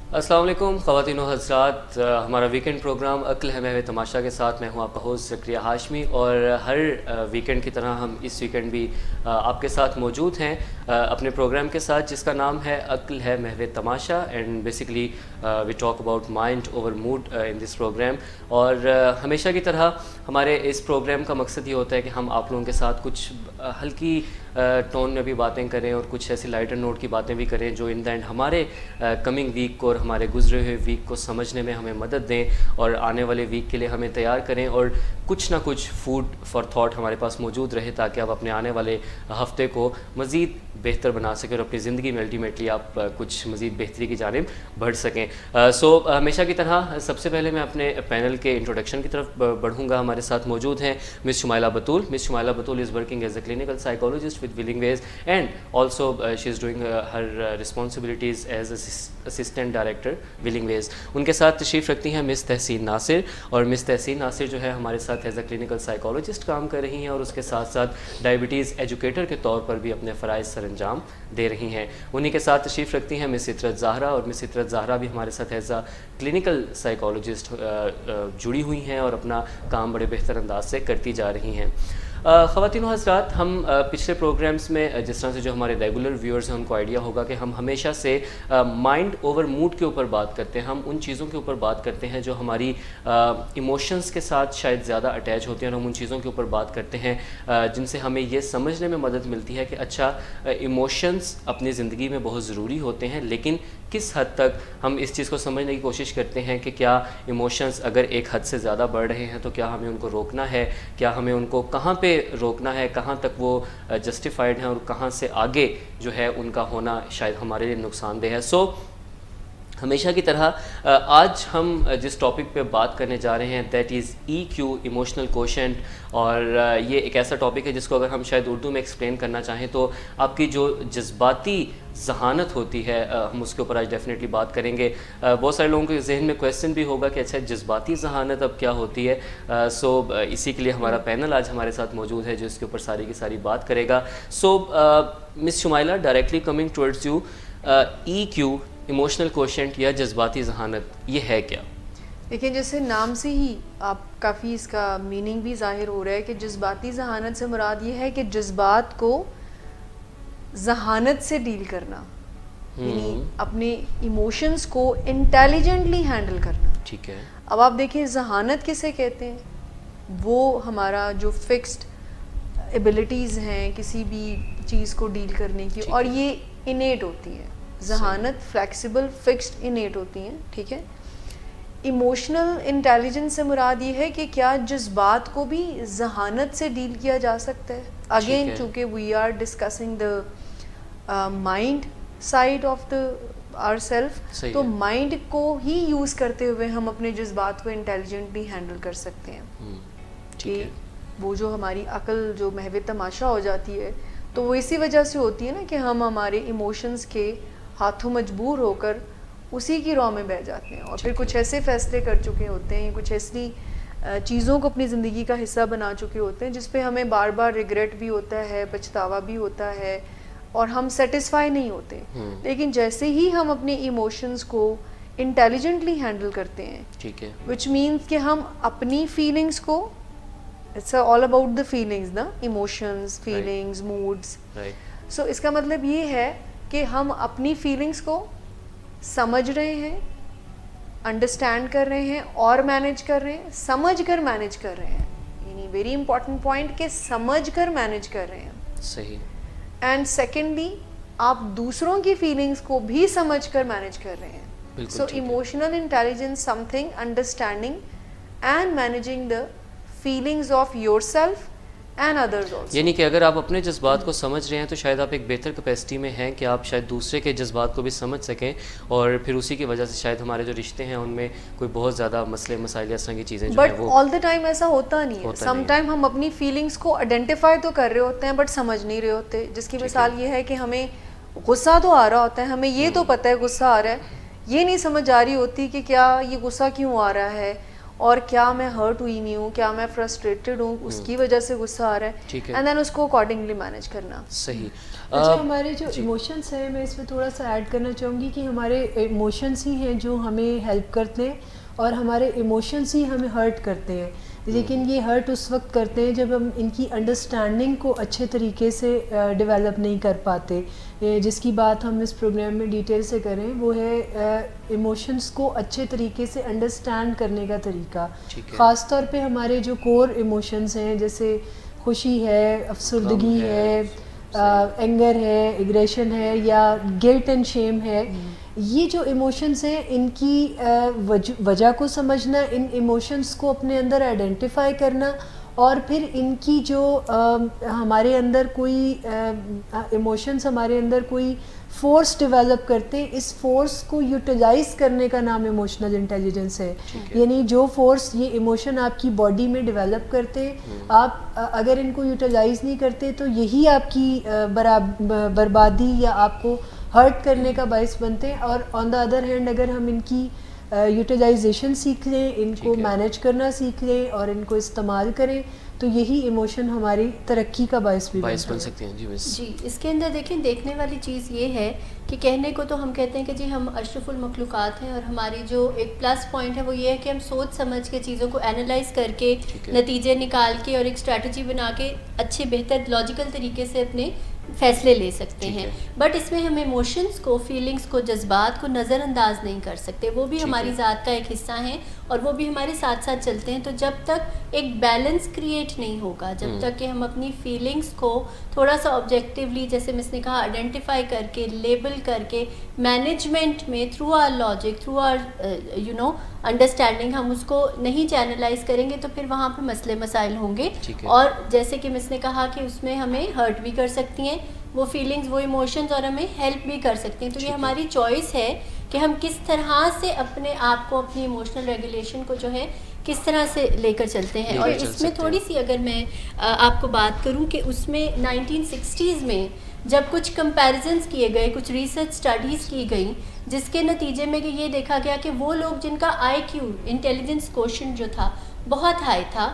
السلام علیکم خواتین و حضرات، ہمارا ویکنڈ پروگرام عقل ہے محو تماشا کے ساتھ میں ہوں آپ کا ہوسٹ زکریا ہاشمی، اور ہر ویکنڈ کی طرح ہم اس ویکنڈ بھی آپ کے ساتھ موجود ہیں اپنے پروگرام کے ساتھ، جس کا نام ہے عقل ہے محو تماشا. And basically we talk about mind over mood in this program. اور ہمیشہ کی طرح ہمارے اس پروگرام کا مقصد یہ ہوتا ہے کہ ہم آپ لوگوں کے ساتھ کچھ ہلکی ٹون میں بھی باتیں کریں اور کچھ ایسی لائٹر نوٹ کی باتیں بھی کریں جو ان دا اینڈ ہمارے کمنگ ویک کو اور ہمارے گزرے ہوئے ویک کو سمجھنے میں ہمیں مدد دیں اور آنے والے ویک کے لیے ہمیں تیار کریں، اور کچھ نہ کچھ فوڈ فار تھاٹ ہمارے پاس موجود رہے تاکہ آپ اپنے آنے والے ہفتے کو مزید بہتر بنا سکیں اور اپنی زندگی میں الٹیمیٹلی آپ کچھ مزید بہتری کی جانب بڑھ سکیں. سو ہمیشہ کی طرح سب سے پہلے میں اپنے پینل کے انٹروڈکشن کی طرف بڑھوں گا. ہمارے ساتھ موجود ہیں miss Shumaila Batool. Miss Shumaila Batool is working as a clinical psychologist with Willing Ways, and also she is doing her responsibilities as assistant director Willing Ways. ان کے ساتھ تشریف رکھتی ہیں مس تحسین ناصر، اور مس تحسین ناصر جو ہے ہمارے ساتھ ایز اے کلینکل سائیکالوجسٹ کام کر رہی ہیں اور اس کے ساتھ ساتھ ڈائبٹیز ایجوکیٹر کے طور پر بھی اپنے فرائض سر انجام دے رہی ہیں. انہی کے ساتھ تشریف رکھتی ہیں مس عطرت زہرا، اور مس عطرت زہرا بھی ہمارے ساتھ ایز اے کلینکل سائیکالوجسٹ جڑی ہوئی ہیں اور اپنا کام بڑے بہتر انداز سے کرتی جا رہی ہیں. خواتین و حضرات، ہم پچھلے پروگرامز میں جس طرح سے جو ہمارے ریگولر ویورز ہیں ان کو آئیڈیا ہوگا کہ ہم ہمیشہ سے مائنڈ اوور موڈ کے اوپر بات کرتے ہیں. ہم ان چیزوں کے اوپر بات کرتے ہیں جو ہماری ایموشنز کے ساتھ شاید زیادہ اٹیچ ہوتے ہیں، اور ہم ان چیزوں کے اوپر بات کرتے ہیں جن سے ہمیں یہ سمجھنے میں مدد ملتی ہے کہ اچھا ایموشنز اپنی زندگی میں بہت ضروری ہوتے ہیں، لیکن کس حد تک ہم اس چیز کو سمجھنے کی کوشش کرتے ہیں کہ کیا ایموشنز اگر ایک حد سے زیادہ بڑھ رہے ہیں تو کیا ہمیں ان کو روکنا ہے، کیا ہمیں ان کو کہاں پہ روکنا ہے، کہاں تک وہ جسٹیفائڈ ہیں اور کہاں سے آگے جو ہے ان کا ہونا شاید ہمارے لیے نقصان دہ ہے. سو ہمیشہ کی طرح آج ہم جس ٹاپک پہ بات کرنے جا رہے ہیں that is EQ emotional quotient. اور یہ ایک ایسا ٹاپک ہے جس کو اگر ہم شاید اردو میں ایکسپلین کرنا چاہیں تو آپ کی جو جذباتی ذہانت ہوتی ہے، ہم اس کے اوپر آج ڈیفینیٹلی بات کریں گے. بہت سارے لوگوں کے ذہن میں کویسچن بھی ہوگا کہ اچھا جذباتی ذہانت اب کیا ہوتی ہے. سو اسی کے لیے ہمارا پینل آج ہمارے ساتھ موجود ہے جو اس کے اوپر ساری کی ساری بات کرے گا. So miss Shumaila, directly coming towards you, EQ emotional quotient یا جذباتی ذہانت یہ ہے کیا؟ دیکھیں، جیسے نام سے ہی آپ کافی اس کا میننگ بھی ظاہر ہو رہا ہے کہ جذباتی ذہانت سے مراد یہ ہے کہ جذبات کو ذہانت سے ڈیل کرنا، یعنی اپنے ایموشنز کو انٹیلیجنٹلی ہینڈل کرنا. ٹھیک ہے. اب آپ دیکھیں ذہانت کسے کہتے ہیں؟ وہ ہمارا جو فکسڈ ایبلٹیز ہیں کسی بھی چیز کو ڈیل کرنے کی، اور یہ انیٹ ہوتی ہیں. ذہانت فلیکسیبل فکسڈ انیٹ ہوتی ہیں. ٹھیک ہے. ایموشنل انٹیلیجنس سے مراد یہ ہے کہ کیا جذبات کو بھی ذہانت سے ڈیل کیا جا سکتا ہے. اگین چونکہ we are discussing the mind side of the our self, تو مائنڈ کو ہی یوز کرتے ہوئے ہم اپنے جذبات کو انٹیلیجنٹلی ہینڈل کر سکتے ہیں. کہ وہ جو ہماری عقل جو محو تماشا ہو جاتی ہے تو وہ اسی وجہ سے ہوتی ہے نا کہ ہم ہمارے ایموشنز کے ہاتھوں مجبور ہو کر اسی کی راہ میں بہ جاتے ہیں، اور پھر کچھ ایسے فیصلے کر چکے ہوتے ہیں، کچھ ایسی چیزوں کو اپنی زندگی کا حصہ بنا چکے ہوتے ہیں جس پہ ہمیں بار بار ریگریٹ بھی ہوتا ہے، پچھتاوا بھی ہوتا ہے، اور ہم سیٹسفائی نہیں ہوتے. لیکن جیسے ہی ہم اپنے ایموشنز کو انٹیلیجنٹلی ہینڈل کرتے ہیں، ٹھیک ہے، وچ مینس کہ ہم اپنی فیلنگز کو، it's all about the feelings نا، ایموشنز، فیلنگز، موڈز. سو اس کا مطلب یہ ہے کہ ہم اپنی فیلنگز کو سمجھ رہے ہیں، انڈرسٹینڈ کر رہے ہیں اور مینیج کر رہے ہیں، سمجھ کر مینیج کر رہے ہیں. یعنی ویری امپورٹنٹ پوائنٹ کہ سمجھ کر مینیج کر رہے ہیں. صحیح. اینڈ سیکنڈلی آپ دوسروں کی فیلنگز کو بھی سمجھ کر مینیج کر رہے ہیں. So emotional intelligence some thing understanding and managing the feelings of your self and others also. یعنی کہ اگر آپ اپنے جذبات کو سمجھ رہے ہیں تو شاید آپ ایک بہتر کیپیسٹی میں ہیں کہ آپ شاید دوسرے کے جذبات کو بھی سمجھ سکیں، اور پھر اسی کی وجہ سے شاید ہمارے جو رشتے ہیں ان میں کوئی بہت زیادہ مسئلے مسائل اس طرح کی چیزیں جو ہیں وہ. بٹ آل دا ٹائم ایسا ہوتا نہیں ہے. سم ٹائم ہم اپنی فیلنگس کو آئیڈینٹیفائی تو کر رہے ہوتے ہیں بٹ سمجھ نہیں رہے ہوتے. جس کی مثال یہ ہے کہ ہمیں غصہ تو آ رہا ہوتا ہے، ہمیں یہ تو پتہ ہے غصہ آ رہا ہے، یہ نہیں سمجھ آ رہی ہوتی کہ کیا یہ غصہ کیوں آ رہا ہے، اور کیا میں ہرٹ ہوئی نہیں ہوں, کیا میں فرسٹریٹڈ ہوں, اس کی وجہ سے غصہ آ رہا ہے, اینڈ دین اس کو اکارڈنگلی مینیج کرنا. صحیح. اچھا, ہمارے جو ایموشنس ہیں, میں اس میں تھوڑا سا ایڈ کرنا چاہوں گی کہ ہمارے ایموشنس ہی ہیں جو ہمیں ہیلپ کرتے ہیں اور ہمارے ایموشنس ہی ہمیں ہرٹ کرتے ہیں. لیکن یہ ہرٹ اس وقت کرتے ہیں جب ہم ان کی انڈرسٹینڈنگ کو اچھے طریقے سے ڈیولپ نہیں کر پاتے. جس کی بات ہم اس پروگرام میں ڈیٹیل سے کریں وہ ہے ایموشنس کو اچھے طریقے سے انڈرسٹینڈ کرنے کا طریقہ. خاص طور پہ ہمارے جو کور ایموشنس ہیں جیسے خوشی ہے, افسردگی ہے, اینگر ہے, ایگریشن ہے, یا گلٹ اینڈ شیم ہے, یہ جو ایموشنز ہیں ان کی وجہ کو سمجھنا, ان ایموشنز کو اپنے اندر آئیڈینٹیفائی کرنا, اور پھر ان کی جو ہمارے اندر کوئی ایموشنز ہمارے اندر کوئی فورس ڈیولپ کرتے ہیں, اس فورس کو یوٹیلائز کرنے کا نام ایموشنل انٹیلیجنس ہے. یعنی جو فورس یہ ایموشن آپ کی باڈی میں ڈیولپ کرتے ہیں, آپ اگر ان کو یوٹیلائز نہیں کرتے تو یہی آپ کی بربادی یا آپ کو ہرٹ کرنے کا باعث بنتے ہیں. اور آن دا ادر ہینڈ اگر ہم ان کی یوٹیلائزیشن سیکھ لیں, ان کو مینیج کرنا سیکھ لیں اور ان کو استعمال کریں تو یہی ایموشن ہماری ترقی کا باعث بن سکتے ہیں. جی, اس کے اندر دیکھیں دیکھنے والی چیز یہ ہے کہ کہنے کو تو ہم کہتے ہیں کہ جی ہم اشرف المخلوقات ہیں, اور ہماری جو ایک پلس پوائنٹ ہے وہ یہ ہے کہ ہم سوچ سمجھ کے چیزوں کو اینالائز کر کے نتیجے نکال کے اور ایک اسٹریٹجی بنا کے اچھے بہتر لاجیکل طریقے سے اپنے فیصلے لے سکتے ہیں. بٹ اس میں ہم ایموشنز کو, فیلنگز کو, جذبات کو نظر انداز نہیں کر سکتے. وہ بھی ہماری ذات کا ایک حصہ ہیں اور وہ بھی ہمارے ساتھ ساتھ چلتے ہیں. تو جب تک ایک بیلنس کریٹ نہیں ہوگا, جب تک کہ ہم اپنی فیلنگز کو تھوڑا سا آبجیکٹیولی, جیسے میں نے کہا, آئیڈینٹیفائی کر کے, لیبل کر کے, مینجمنٹ میں through our logic, through our understanding ہم اس کو نہیں چینلائز کریں گے تو پھر وہاں پہ مسئلے مسائل ہوں گے. اور جیسے کہ میں نے کہا کہ اس میں ہمیں ہرٹ بھی کر سکتی ہیں وہ فیلنگز, وہ ایموشنز, اور ہمیں ہیلپ بھی کر سکتی ہیں. تو یہ ہماری چوائس ہے کہ ہم کس طرح سے اپنے آپ کو, اپنی ایموشنل ریگولیشن کو جو ہے کس طرح سے لے کر چلتے ہیں. اور اس میں تھوڑی سی اگر میں آپ کو بات کروں کہ اس میں 1960s میں جب کچھ کمپیریزنس کیے گئے, کچھ ریسرچ اسٹڈیز کی گئیں جس کے نتیجے میں کہ یہ دیکھا گیا کہ وہ لوگ جن کا آئی کیو, انٹیلیجنس کوشنٹ جو تھا بہت ہائی تھا,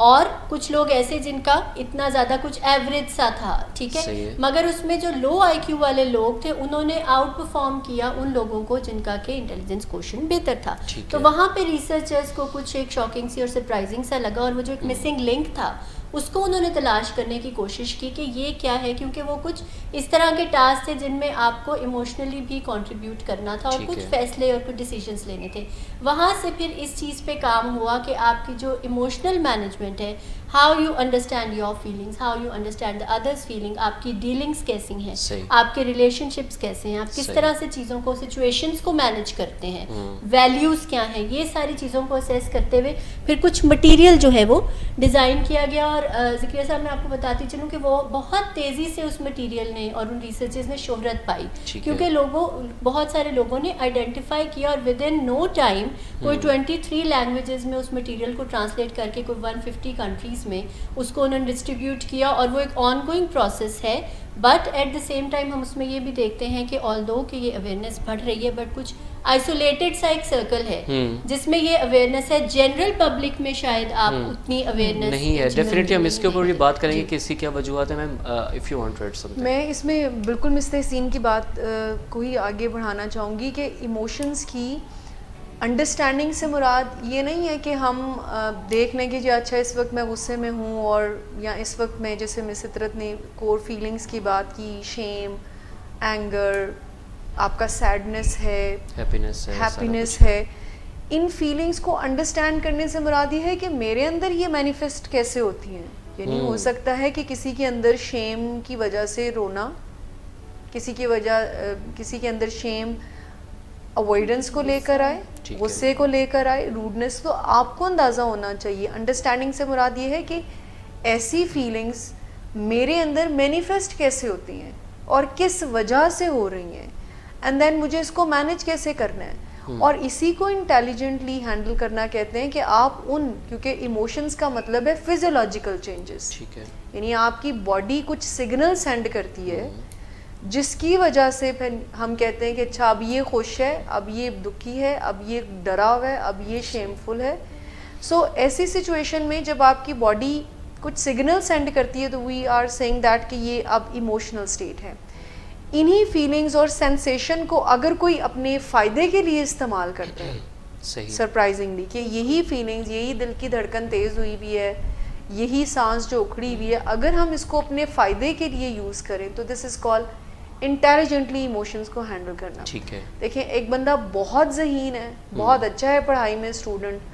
اور کچھ لوگ ایسے جن کا اتنا زیادہ کچھ ایوریج سا تھا, ٹھیک ہے, مگر اس میں جو لو آئی کیو والے لوگ تھے انہوں نے آؤٹ پرفارم کیا ان لوگوں کو جن کا کہ انٹیلیجنس کوشنٹ بہتر تھا. تو وہاں پہ ریسرچرز کو کچھ ایک شاکنگ سی اور سرپرائزنگ سا لگا, اور وہ جو ایک مسنگ لنک تھا اس کو انہوں نے تلاش کرنے کی کوشش کی کہ یہ کیا ہے, کیونکہ وہ کچھ اس طرح کے ٹاسک تھے جن میں آپ کو ایموشنلی بھی کنٹریبیوٹ کرنا تھا اور کچھ فیصلے اور کچھ ڈیسیجنس لینے تھے. وہاں سے پھر اس چیز پہ کام ہوا کہ آپ کی جو ایموشنل مینجمنٹ ہے, how you understand your feelings, how you understand the others feeling, آپ کی ڈیلنگس کیسی ہیں, آپ کے ریلیشن شپس کیسے ہیں, آپ کس طرح سے چیزوں کو, سچویشنس کو مینیج کرتے ہیں, ویلیوز کیا ہیں, یہ ساری چیزوں کو اسیس کرتے ہوئے پھر کچھ مٹیریل جو ہے وہ ڈیزائن کیا گیا. اور ذکریہ صاحب میں آپ کو بتاتی چلوں کہ وہ بہت تیزی سے اس مٹیریل نے اور ان ریسرچز نے شہرت پائی, کیونکہ بہت سارے لوگوں نے آئیڈینٹیفائی کیا, اور ود ان نو ٹائم کوئی 23 لینگویجز میں اس مٹیریل کو ٹرانسلیٹ کر کے کوئی 150 کنٹریز میں اس کو انہوں نے ڈسٹریبیوٹ کیا, اور وہ ایک آن گوئنگ پروسیس ہے. But at the same time ہم اس میں یہ بھی دیکھتے ہیں کہ آلدو کہ یہ اویئرنیس بڑھ رہی ہے, بٹ کچھ آئسولیٹڈ سا ایک سرکل ہے جس میں یہ اویئرنیس ہے. جنرل پبلک میں شاید آپ اتنی اویئرنیس نہیں ہے. ڈیفینیٹلی ہم اس کے اوپر بھی بات کریں گے کہ اس کی کیا وجوہات ہیں. Ma'am if you want to add something. میں اس میں بالکل مس حسین کی بات کو ہی آگے بڑھانا چاہوں گی کہ ایموشنز کی انڈرسٹینڈنگ سے مراد یہ نہیں ہے کہ ہم دیکھ لیں کہ جی اچھا اس وقت میں غصے میں ہوں, اور یا اس وقت میں, جیسے مس عطرت نے کور فیلنگس کی بات کی, شیم, اینگر, آپ کا سیڈنس ہے, ہیپینس ہے, ان فیلنگس کو انڈرسٹینڈ کرنے سے مراد یہ ہے کہ میرے اندر یہ مینیفیسٹ کیسے ہوتی ہیں. یعنی ہو سکتا ہے کہ کسی کے اندر شیم کی وجہ سے رونا, کسی کے اندر شیم اوائڈنس کو لے کر آئے, غصے کو لے کر آئے, روڈنس. تو آپ کو اندازہ ہونا چاہیے. انڈرسٹینڈنگ سے مراد یہ ہے کہ ایسی فیلنگس میرے اندر مینیفیسٹ کیسے ہوتی ہیں اور کس وجہ سے ہو رہی ہیں, اینڈ دین مجھے اس کو مینیج کیسے کرنا ہے. اور اسی کو انٹیلیجنٹلی ہینڈل کرنا کہتے ہیں کہ آپ کیونکہ ایموشنز کا مطلب ہے فزیولوجیکل چینجز, یعنی آپ کی باڈی کچھ سگنل سینڈ کرتی ہے جس کی وجہ سے پھر ہم کہتے ہیں کہ اچھا اب یہ خوش ہے, اب یہ دکھی ہے, اب یہ ڈرا ہوا ہے, اب یہ شیمفل ہے. سو ایسی سچویشن میں جب آپ کی باڈی کچھ سگنل سینڈ کرتی ہے تو وی آر سیئنگ دیٹ کہ یہ اب ایموشنل اسٹیٹ ہے. انہی فیلنگز اور سینسیشن کو اگر کوئی اپنے فائدے کے لیے استعمال کرتا ہے سرپرائزنگلی کہ یہی فیلنگز, یہی دل کی دھڑکن تیز ہوئی بھی ہے, یہی سانس جو اکھڑی ہوئی ہے, اگر ہم اس کو اپنے فائدے کے لیے یوز کریں تو دس از کال انٹیلیجنٹلی ایموشنز کو ہینڈل کرنا. ٹھیک ہے. دیکھیں ایک بندہ بہت ذہین ہے, بہت اچھا ہے پڑھائی میں اسٹوڈنٹ,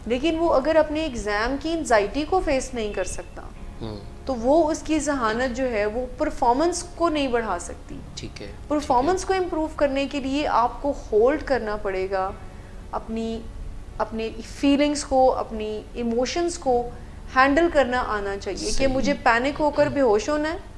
لیکن وہ اگر اپنے ایگزام کی انزائٹی کو فیس نہیں کر سکتا تو وہ اس کی ذہانت جو ہے وہ پرفارمنس کو نہیں بڑھا سکتی. ٹھیک ہے. پرفارمنس کو امپروو کرنے کے لیے آپ کو ہولڈ کرنا پڑے گا اپنی فیلنگز کو, اپنی ایموشنز کو ہینڈل کرنا آنا چاہیے کہ مجھے پینک ہو کر بے ہوش ہونا ہے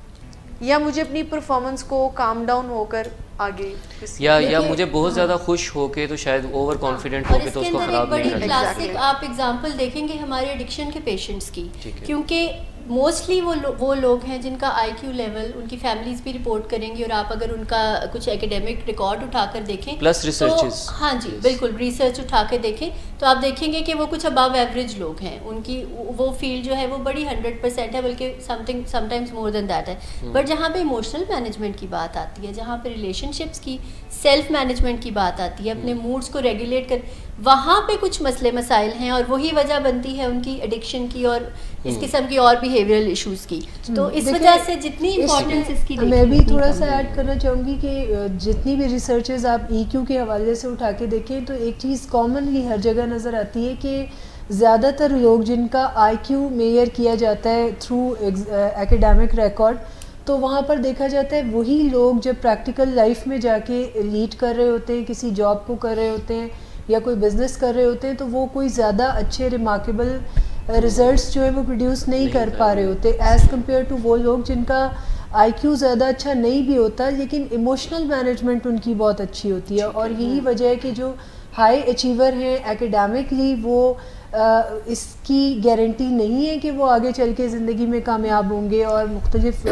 یا مجھے اپنی پرفارمنس کو کام ڈاؤن ہو کر آگے, یا مجھے بہت زیادہ خوش ہو کے تو شاید اوور کانفیڈنٹ ہو کے تو اس کو خراب نہیں کرنا. کلاسک آپ ایگزامپل دیکھیں گے ہمارے ایڈکشن کے پیشنٹس کی, کیونکہ موسٹلی وہ لوگ ہیں جن کا آئی کیو لیول, ان کی فیملیز بھی رپورٹ کریں گی, اور آپ اگر ان کا کچھ ایکیڈیمک ریکارڈ اٹھا کر دیکھیں پلس ریسرچز, ہاں جی بالکل ریسرچ اٹھا کے دیکھیں تو آپ دیکھیں گے کہ وہ کچھ ابو ایوریج لوگ ہیں, ان کی وہ فیلڈ جو ہے وہ بڑی 100% ہے, بلکہ sometimes more than that ہے. بٹ جہاں پہ ایموشنل مینجمنٹ کی بات آتی ہے, جہاں پہ ریلیشن شپس کی سیلف مینجمنٹ کی بات آتی ہے, اپنے موڈس کو ریگولیٹ کر, وہاں پہ کچھ مسئلے مسائل ہیں, اور وہی وجہ بنتی ہے ان کی ایڈکشن کی اور اس قسم کی اور بیہیویئرل ایشوز کی. تو اس وجہ سے جتنی امپورٹنس اس کی, میں بھی تھوڑا سا ایڈ کرنا چاہوں گی کہ جتنی بھی ریسرچز آپ ای کیو کے حوالے سے اٹھا کے دیکھیں تو ایک چیز کامنلی ہر جگہ نظر آتی ہے کہ زیادہ تر لوگ جن کا آئی کیو میئر کیا جاتا ہے تھرو ایکیڈیمک ریکارڈ, تو وہاں پر دیکھا جاتا ہے وہی لوگ جب پریکٹیکل لائف میں جا کے لیڈ کر رہے ہوتے ہیں, کسی جاب کو کر رہے ہوتے ہیں یا کوئی بزنس کر رہے ہوتے ہیں, تو وہ کوئی زیادہ اچھے ریمارکیبل ریزلٹس جو ہے وہ پروڈیوس نہیں کر پا رہے ہوتے ایز کمپیئر ٹو وہ لوگ جن کا آئی کیو زیادہ اچھا نہیں بھی ہوتا لیکن ایموشنل مینجمنٹ ان کی بہت اچھی ہوتی ہے. اور یہی وجہ ہے کہ جو ہائی اچیور ہیں ایکیڈیمکلی, وہ اس کی گارنٹی نہیں ہے کہ وہ آگے چل کے زندگی میں کامیاب ہوں گے. اور مختلف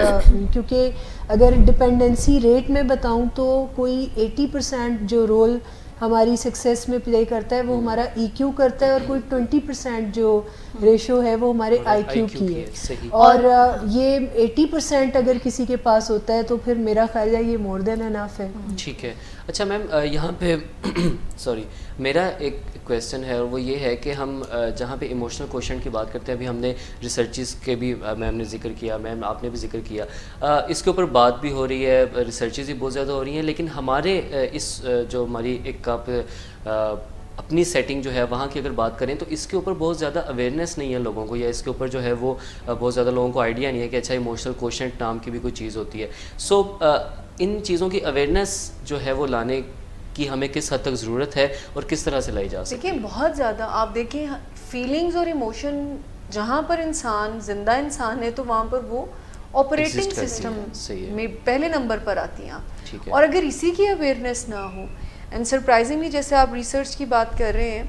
کیونکہ اگر ڈپینڈنسی ریٹ میں بتاؤں تو کوئی 80% جو رول ہماری سکسیس میں پلے کرتا ہے وہ ہمارا ای کیو کرتا ہے, اور کوئی 20% جو ریشو ہے وہ ہمارے آئی کیو کی ہے. اور یہ 80% اگر کسی کے پاس ہوتا ہے تو پھر میرا خیال ہے یہ مور دین انف ہے. ٹھیک ہے. اچھا میم یہاں پہ سوری میرا ایک کویسچن ہے, اور وہ یہ ہے کہ ہم جہاں پہ ایموشنل کوشنٹ کی بات کرتے ہیں, ابھی ہم نے ریسرچز کے بھی میم نے ذکر کیا, میم آپ نے بھی ذکر کیا, اس کے اوپر بات بھی ہو رہی ہے, ریسرچز بھی بہت زیادہ ہو رہی ہیں, لیکن ہمارے اس جو ہماری ایک آپ اپنی سیٹنگ جو ہے وہاں کی اگر بات کریں تو اس کے اوپر بہت زیادہ اویئرنیس نہیں ہے لوگوں کو, یا اس کے اوپر جو ہے وہ بہت زیادہ لوگوں کو آئیڈیا نہیں ہے کہ اچھا ایموشنل کوشنٹ نام کی بھی کوئی چیز ہوتی ہے. سو ان چیزوں کی اویئرنیس جو ہے وہ لانے کی ہمیں کس حد تک ضرورت ہے اور کس طرح سے لائی جا سکتی ہے؟ دیکھیں بہت زیادہ آپ دیکھیں فیلنگز اور ایموشن جہاں پر انسان زندہ انسان ہے تو وہاں پر وہ آپریٹنگ سسٹم میں پہلے نمبر پر آتی ہیں. اور اگر اسی کی اویئرنیس نہ ہو, اینڈ سرپرائزنگلی جیسے آپ ریسرچ کی بات کر رہے ہیں,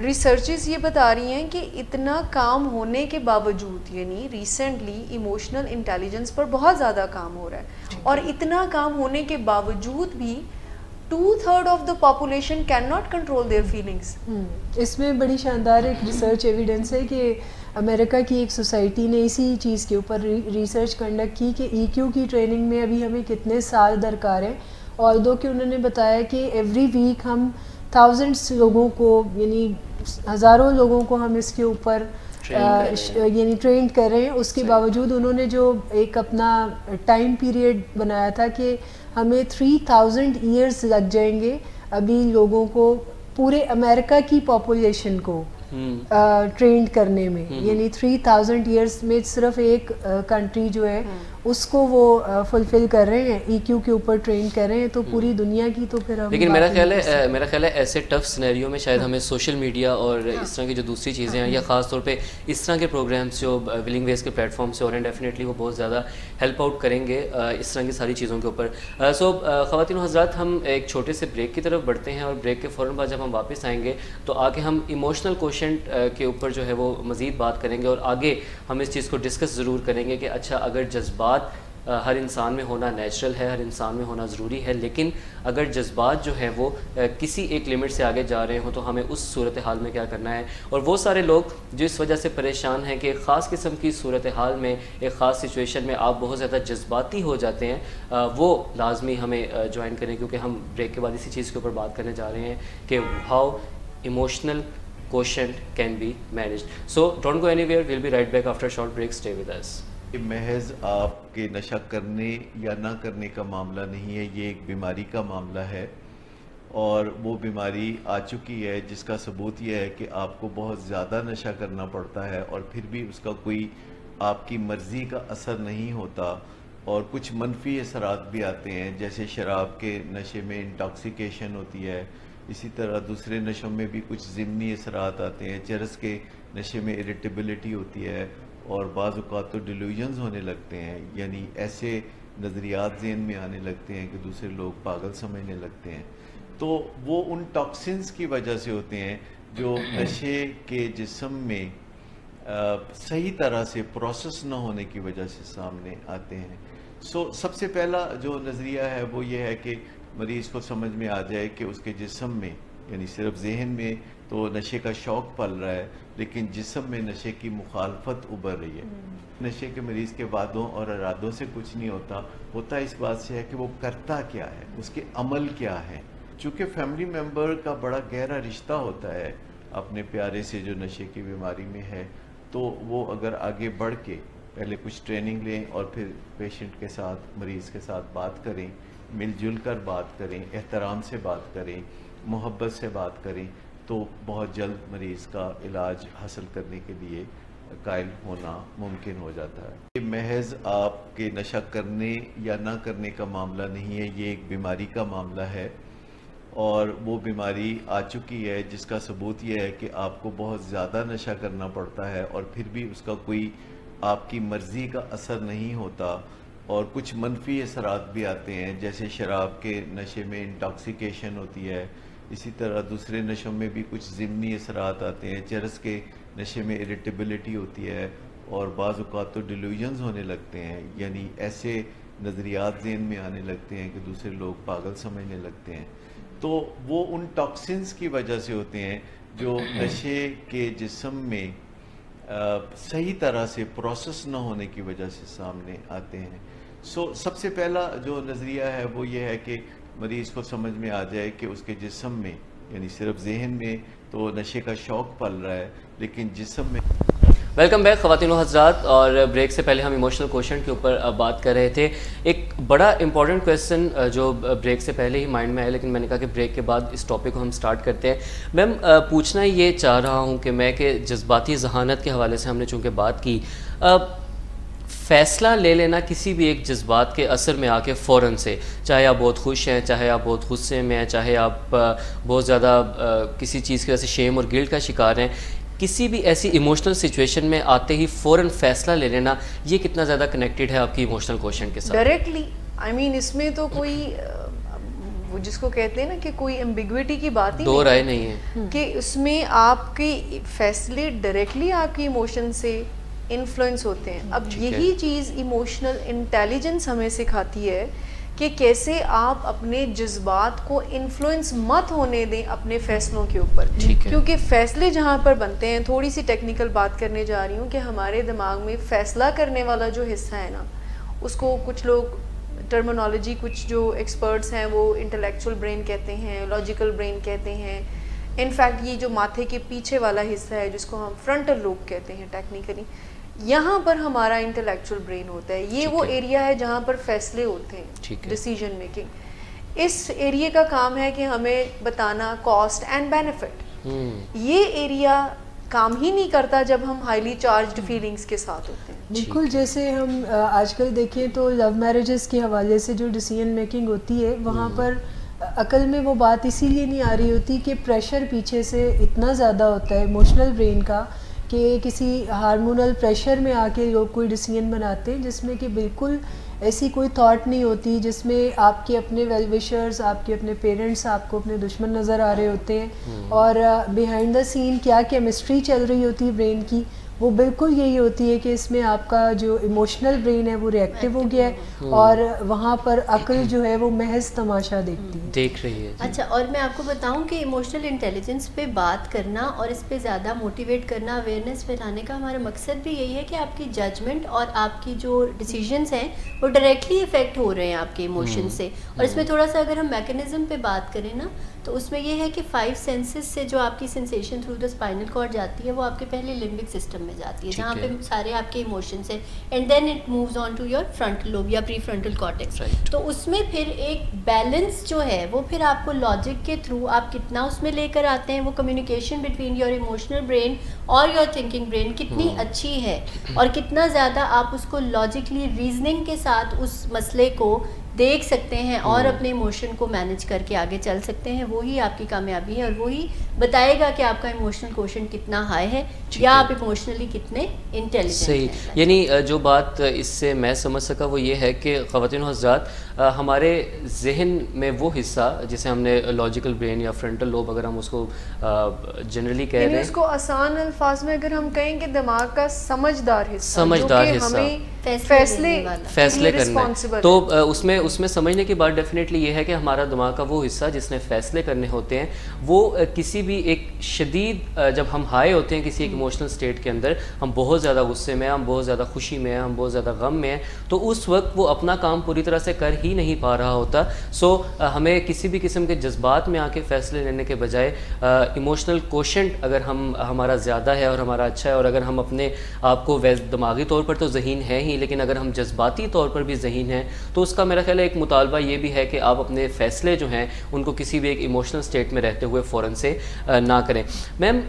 ریسرچز یہ بتا رہی ہیں کہ اتنا کام ہونے کے باوجود, یعنی ریسنٹلی ایموشنل انٹیلیجنس پر بہت زیادہ کام ہو رہا ہے, اور اتنا کام ہونے کے باوجود بھی 2/3 of the population can not control their feelings. اس میں بڑی شاندار ایک ریسرچ ایویڈنس ہے کہ امریکہ کی ایک سوسائٹی نے اسی چیز کے اوپر ریسرچ کنڈکٹ کی کہ ای کیو کی ٹریننگ میں ابھی ہمیں کتنے سال درکار ہیں, اور دو کہ انہوں نے بتایا کہ ایوری ویک ہم تھاؤزنڈس لوگوں کو, یعنی ہزاروں لوگوں کو ہم اس کے اوپر یعنی ٹرینڈ کر رہے ہیں. اس کے باوجود انہوں نے جو ایک اپنا ٹائم پیریڈ بنایا تھا کہ ہمیں 3000 ایئرز لگ جائیں گے ابھی لوگوں کو, پورے امریکہ کی پاپولیشن کو ٹرینڈ کرنے میں, یعنی 3000 ایئرز میں صرف ایک کنٹری جو ہے اس کو وہ فلفل کر رہے ہیں, ای کیو کے اوپر ٹرین کر رہے ہیں, تو پوری دنیا کی تو پھر ہم. لیکن میرا خیال ہے ایسے ٹف سینیریو میں شاید ہمیں سوشل میڈیا اور اس طرح کی جو دوسری چیزیں ہیں, یا خاص طور پہ اس طرح کے پروگرامس جو ولنگ ویز کے پلیٹ فارم سے ہو رہے ہیں, ڈیفینیٹلی وہ بہت زیادہ ہیلپ آؤٹ کریں گے اس طرح کی ساری چیزوں کے اوپر. سو خواتین و حضرات, ہم ایک چھوٹے سے بریک کی طرف بڑھتے ہیں, اور بریک کے فوراً بعد جب ہم واپس آئیں گے تو آگے ہم ایموشنل کوشنٹ کے اوپر جو ہے وہ مزید بات کریں گے, اور آگے ہم اس چیز کو ڈسکس ضرور کریں گے کہ اچھا اگر جذبات ہر انسان میں ہونا نیچرل ہے, ہر انسان میں ہونا ضروری ہے, لیکن اگر جذبات جو ہیں وہ کسی ایک لمٹ سے آگے جا رہے ہوں تو ہمیں اس صورتحال میں کیا کرنا ہے. اور وہ سارے لوگ جو اس وجہ سے پریشان ہیں کہ ایک خاص قسم کی صورتحال میں, ایک خاص سچویشن میں آپ بہت زیادہ جذباتی ہو جاتے ہیں, وہ لازمی ہمیں جوائن کریں, کیونکہ ہم بریک کے بعد اسی چیز کے اوپر بات کرنے جا رہے ہیں کہ how emotional quotient can be managed. So don't go anywhere, we'll be right back after a short break, stay with us. محض آپ کے نشہ کرنے یا نہ کرنے کا معاملہ نہیں ہے, یہ ایک بیماری کا معاملہ ہے, اور وہ بیماری آ چکی ہے جس کا ثبوت یہ ہے کہ آپ کو بہت زیادہ نشہ کرنا پڑتا ہے اور پھر بھی اس کا کوئی آپ کی مرضی کا اثر نہیں ہوتا, اور کچھ منفی اثرات بھی آتے ہیں, جیسے شراب کے نشے میں انٹاکسیکیشن ہوتی ہے, اسی طرح دوسرے نشوں میں بھی کچھ ضمنی اثرات آتے ہیں, چرس کے نشے میں اریٹیبلٹی ہوتی ہے, اور بعض اوقات تو ڈیلیوژنز ہونے لگتے ہیں, یعنی ایسے نظریات ذہن میں آنے لگتے ہیں کہ دوسرے لوگ پاگل سمجھنے لگتے ہیں. تو وہ ان ٹاکسنز کی وجہ سے ہوتے ہیں جو نشے کے جسم میں صحیح طرح سے پروسیس نہ ہونے کی وجہ سے سامنے آتے ہیں. سب سے پہلا جو نظریہ ہے وہ یہ ہے کہ مریض کو سمجھ میں آ جائے کہ اس کے جسم میں, یعنی صرف ذہن میں تو نشے کا شوق پل رہا ہے, لیکن جسم میں نشے کی مخالفت ابھر رہی ہے. نشے کے مریض کے وعدوں اور ارادوں سے کچھ نہیں ہوتا اس بات سے ہے کہ وہ کرتا کیا ہے, اس کے عمل کیا ہے. چونکہ فیملی ممبر کا بڑا گہرا رشتہ ہوتا ہے اپنے پیارے سے جو نشے کی بیماری میں ہے, تو وہ اگر آگے بڑھ کے پہلے کچھ ٹریننگ لیں اور پھر پیشنٹ کے ساتھ, مریض کے ساتھ بات کریں, مل جل کر بات کریں, احترام سے بات کریں, محبت سے بات کریں, تو بہت جلد مریض کا علاج حاصل کرنے کے لیے قائل ہونا ممکن ہو جاتا ہے. یہ محض آپ کے نشہ کرنے یا نہ کرنے کا معاملہ نہیں ہے, یہ ایک بیماری کا معاملہ ہے, اور وہ بیماری آ چکی ہے جس کا ثبوت یہ ہے کہ آپ کو بہت زیادہ نشہ کرنا پڑتا ہے اور پھر بھی اس کا کوئی آپ کی مرضی کا اثر نہیں ہوتا, اور کچھ منفی اثرات بھی آتے ہیں, جیسے شراب کے نشے میں انٹاکسیکیشن ہوتی ہے, اسی طرح دوسرے نشوں میں بھی کچھ ضمنی اثرات آتے ہیں, چرس کے نشے میں اریٹیبلٹی ہوتی ہے, اور بعض اوقات تو ڈیلیوژنز ہونے لگتے ہیں, یعنی ایسے نظریات ذہن میں آنے لگتے ہیں کہ دوسرے لوگ پاگل سمجھنے لگتے ہیں. تو وہ ان ٹاکسنز کی وجہ سے ہوتے ہیں جو نشے کے جسم میں صحیح طرح سے پروسیس نہ ہونے کی وجہ سے سامنے آتے ہیں. سب سے پہلا جو نظریہ ہے وہ یہ ہے کہ مریض کو سمجھ میں آ جائے کہ اس کے جسم میں, یعنی صرف ذہن میں تو نشے کا شوق پل رہا ہے, لیکن جسم میں. ویلکم بیک خواتین و حضرات. اور بریک سے پہلے ہم ایموشنل کوشنٹ کے اوپر بات کر رہے تھے. ایک بڑا امپورٹنٹ کویسچن جو بریک سے پہلے ہی مائنڈ میں آیا, لیکن میں نے کہا کہ بریک کے بعد اس ٹاپک کو ہم سٹارٹ کرتے ہیں. میم پوچھنا یہ چاہ رہا ہوں کہ جذباتی ذہانت کے حوالے سے ہم نے چونکہ بات کی, فیصلہ لے لینا کسی بھی ایک جذبات کے اثر میں آ کے فوراً سے, چاہے آپ بہت خوش ہیں, چاہے آپ بہت غصے میں ہیں, چاہے آپ بہت زیادہ کسی چیز کی وجہ سے شیم اور گلٹ کا شکار ہیں, کسی بھی ایسی ایموشنل سچویشن میں آتے ہی فوراً فیصلہ لے لینا, یہ کتنا زیادہ کنیکٹڈ ہے آپ کی ایموشنل کوشنٹ کے ساتھ؟ ڈائریکٹلی اس میں تو کوئی وہ جس کو کہتے ہیں نا کہ کوئی ایمبیگوٹی کی بات ہی دو رائے نہیں ہے کہ اس میں آپ کے فیصلے ڈائریکٹلی آپ کی ایموشن سے انفلوئنس ہوتے ہیں. اب یہی چیز ایموشنل انٹیلیجنس ہمیں سکھاتی ہے کہ کیسے آپ اپنے جذبات کو انفلوئنس مت ہونے دیں اپنے فیصلوں کے اوپر, کیونکہ فیصلے جہاں پر بنتے ہیں, تھوڑی سی ٹیکنیکل بات کرنے جا رہی ہوں کہ ہمارے دماغ میں فیصلہ کرنے والا جو حصہ ہے نا, اس کو کچھ لوگ ٹرمینالوجی, کچھ جو ایکسپرٹس ہیں وہ انٹلیکچوئل برین کہتے ہیں, لاجیکل برین کہتے ہیں. انفیکٹ یہ جو ماتھے کے پیچھے والا حصہ ہے جس کو ہم فرنٹل لوب کہتے ہیں ٹیکنیکلی, یہاں پر ہمارا انٹلیکچوئل برین ہوتا ہے. یہ وہ ایریا ہے جہاں پر فیصلے ہوتے ہیں, ڈیسیژن میکنگ. اس ایریا کا کام ہے کہ ہمیں بتانا کاسٹ اینڈ بینیفٹ. یہ ایریا کام ہی نہیں کرتا جب ہم ہائیلی چارجڈ فیلنگز کے ساتھ ہوتے ہیں. بالکل, جیسے ہم آج کل دیکھیں تو لو میرجز کے حوالے سے جو ڈیسیژن میکنگ ہوتی ہے, وہاں پر عقل میں وہ بات اسی لیے نہیں آ رہی ہوتی کہ پریشر پیچھے سے اتنا زیادہ ہوتا ہے ایموشنل برین کا کہ کسی ہارمونل پریشر میں آ کے لوگ کوئی ڈیسیژن بناتے ہیں جس میں کہ بالکل ایسی کوئی تھاٹ نہیں ہوتی, جس میں آپ کے اپنے ویل وشرز, آپ کے اپنے پیرنٹس آپ کو اپنے دشمن نظر آ رہے ہوتے ہیں, اور بیہائنڈ دا سین کیا کیمسٹری چل رہی ہوتی ہے برین کی وہ بالکل یہی ہوتی ہے کہ اس میں آپ کا جو ایموشنل برین ہے وہ ری ایکٹیو ہو گیا ہے اور وہاں پر عقل جو ہے وہ محض تماشا دیکھ رہی ہے. اچھا, اور میں آپ کو بتاؤں کہ ایموشنل انٹیلیجنس پہ بات کرنا اور اس پہ زیادہ موٹیویٹ کرنا, اویئرنیس پھیلانے کا ہمارا مقصد بھی یہی ہے کہ آپ کی ججمنٹ اور آپ کی جو ڈیسیجنس ہیں وہ ڈائریکٹلی افیکٹ ہو رہے ہیں آپ کے ایموشن سے. اور اس میں تھوڑا سا اگر ہم میکینزم پہ بات کریں نا تو اس میں یہ ہے کہ 5 سینسز سے جو آپ کی sensation through the spinal cord جاتی ہے وہ آپ کے پہلے لمبک سسٹم میں جاتی ہے جہاں پہ سارے آپ کے ایموشنس ہیں, and then it moves on to your frontal lobe یا پری فرنٹل کارٹیکس. تو اس میں پھر ایک بیلنس جو ہے وہ پھر آپ کو لاجک کے تھرو آپ کتنا اس میں لے کر آتے ہیں, وہ communication between your emotional brain اور یور تھنکنگ برین کتنی اچھی ہے اور کتنا زیادہ آپ اس کو لاجکلی ریزننگ کے ساتھ اس مسئلے کو دیکھ سکتے ہیں اور اپنے ایموشن کو مینیج کر کے آگے چل سکتے ہیں, وہی آپ کی کامیابی ہے اور وہی بتائے گا کہ آپ کا ایموشنل کوشنٹ کتنا ہائی ہے یا آپ ایموشنلی کتنے انٹیلیجنٹ ہیں. صحیح, یعنی جو بات اس سے میں سمجھ سکا وہ یہ ہے کہ خواتین و حضرات, ہمارے ذہن میں وہ حصہ جسے ہم نے لاجیکل برین یا فرنٹل لوب اگر ہم اس کو جنرلی کہہ رہے ہیں, اس کو آسان الفاظ میں اگر ہم کہیں کہ دماغ کا سمجھدار حصہ فیصلے کرنا ہے, تو اس میں سمجھنے کی بات ڈیفینیٹلی یہ ہے کہ ہمارا دماغ کا وہ حصہ جس نے فیصلے کرنے ہوتے ہیں وہ کسی بھی ایک شدید, جب ہم ہائی ہوتے ہیں کسی ایک ایموشنل اسٹیٹ کے اندر, ہم بہت زیادہ غصے میں ہیں, ہم بہت زیادہ خوشی میں ہیں, ہم بہت زیادہ غم میں ہیں, تو اس وقت وہ اپنا کام پوری طرح سے کر ہی نہیں پا رہا ہوتا. سو ہمیں کسی بھی قسم کے جذبات میں آ کے فیصلے لینے کے بجائے ایموشنل کوشنٹ اگر ہمارا زیادہ ہے اور ہمارا اچھا ہے, اور اگر ہم اپنے آپ کو دماغی طور پر تو ذہین ہے ہی, لیکن اگر ہم جذباتی طور پر بھی ذہین ہیں تو اس کا میرا خیال ہے ایک مطالبہ یہ بھی ہے کہ آپ اپنے فیصلے جو ہیں ان کو کسی بھی ایک ایموشنل اسٹیٹ میں رہتے ہوئے فوراً سے نہ کریں. میم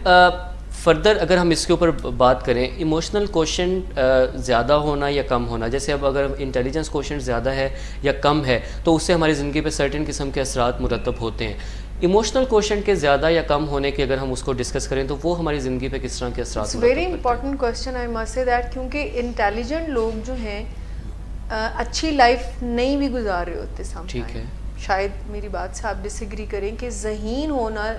فردر اگر ہم اس کے اوپر بات کریں, ایموشنل کوشنٹ زیادہ ہونا یا کم ہونا, جیسے اب اگر انٹیلیجنس کوشنٹ زیادہ ہے یا کم ہے تو اس سے ہماری زندگی پہ سرٹن قسم کے اثرات مرتب ہوتے ہیں. ایموشنل کوشنٹ کے زیادہ یا کم ہونے کے اگر ہم اس کو ڈسکس کریں تو وہ ہماری زندگی پہ کس طرح کے اثرات مرتب کرتے ہیں؟ Very important question, I must سے دیٹ, کیونکہ انٹیلیجنٹ لوگ جو ہیں اچھی لائف نہیں بھی گزار رہے ہوتے سامنے. ٹھیک ہے, شاید میری بات سے آپ ڈس ایگری کریں کہ ذہین ہونا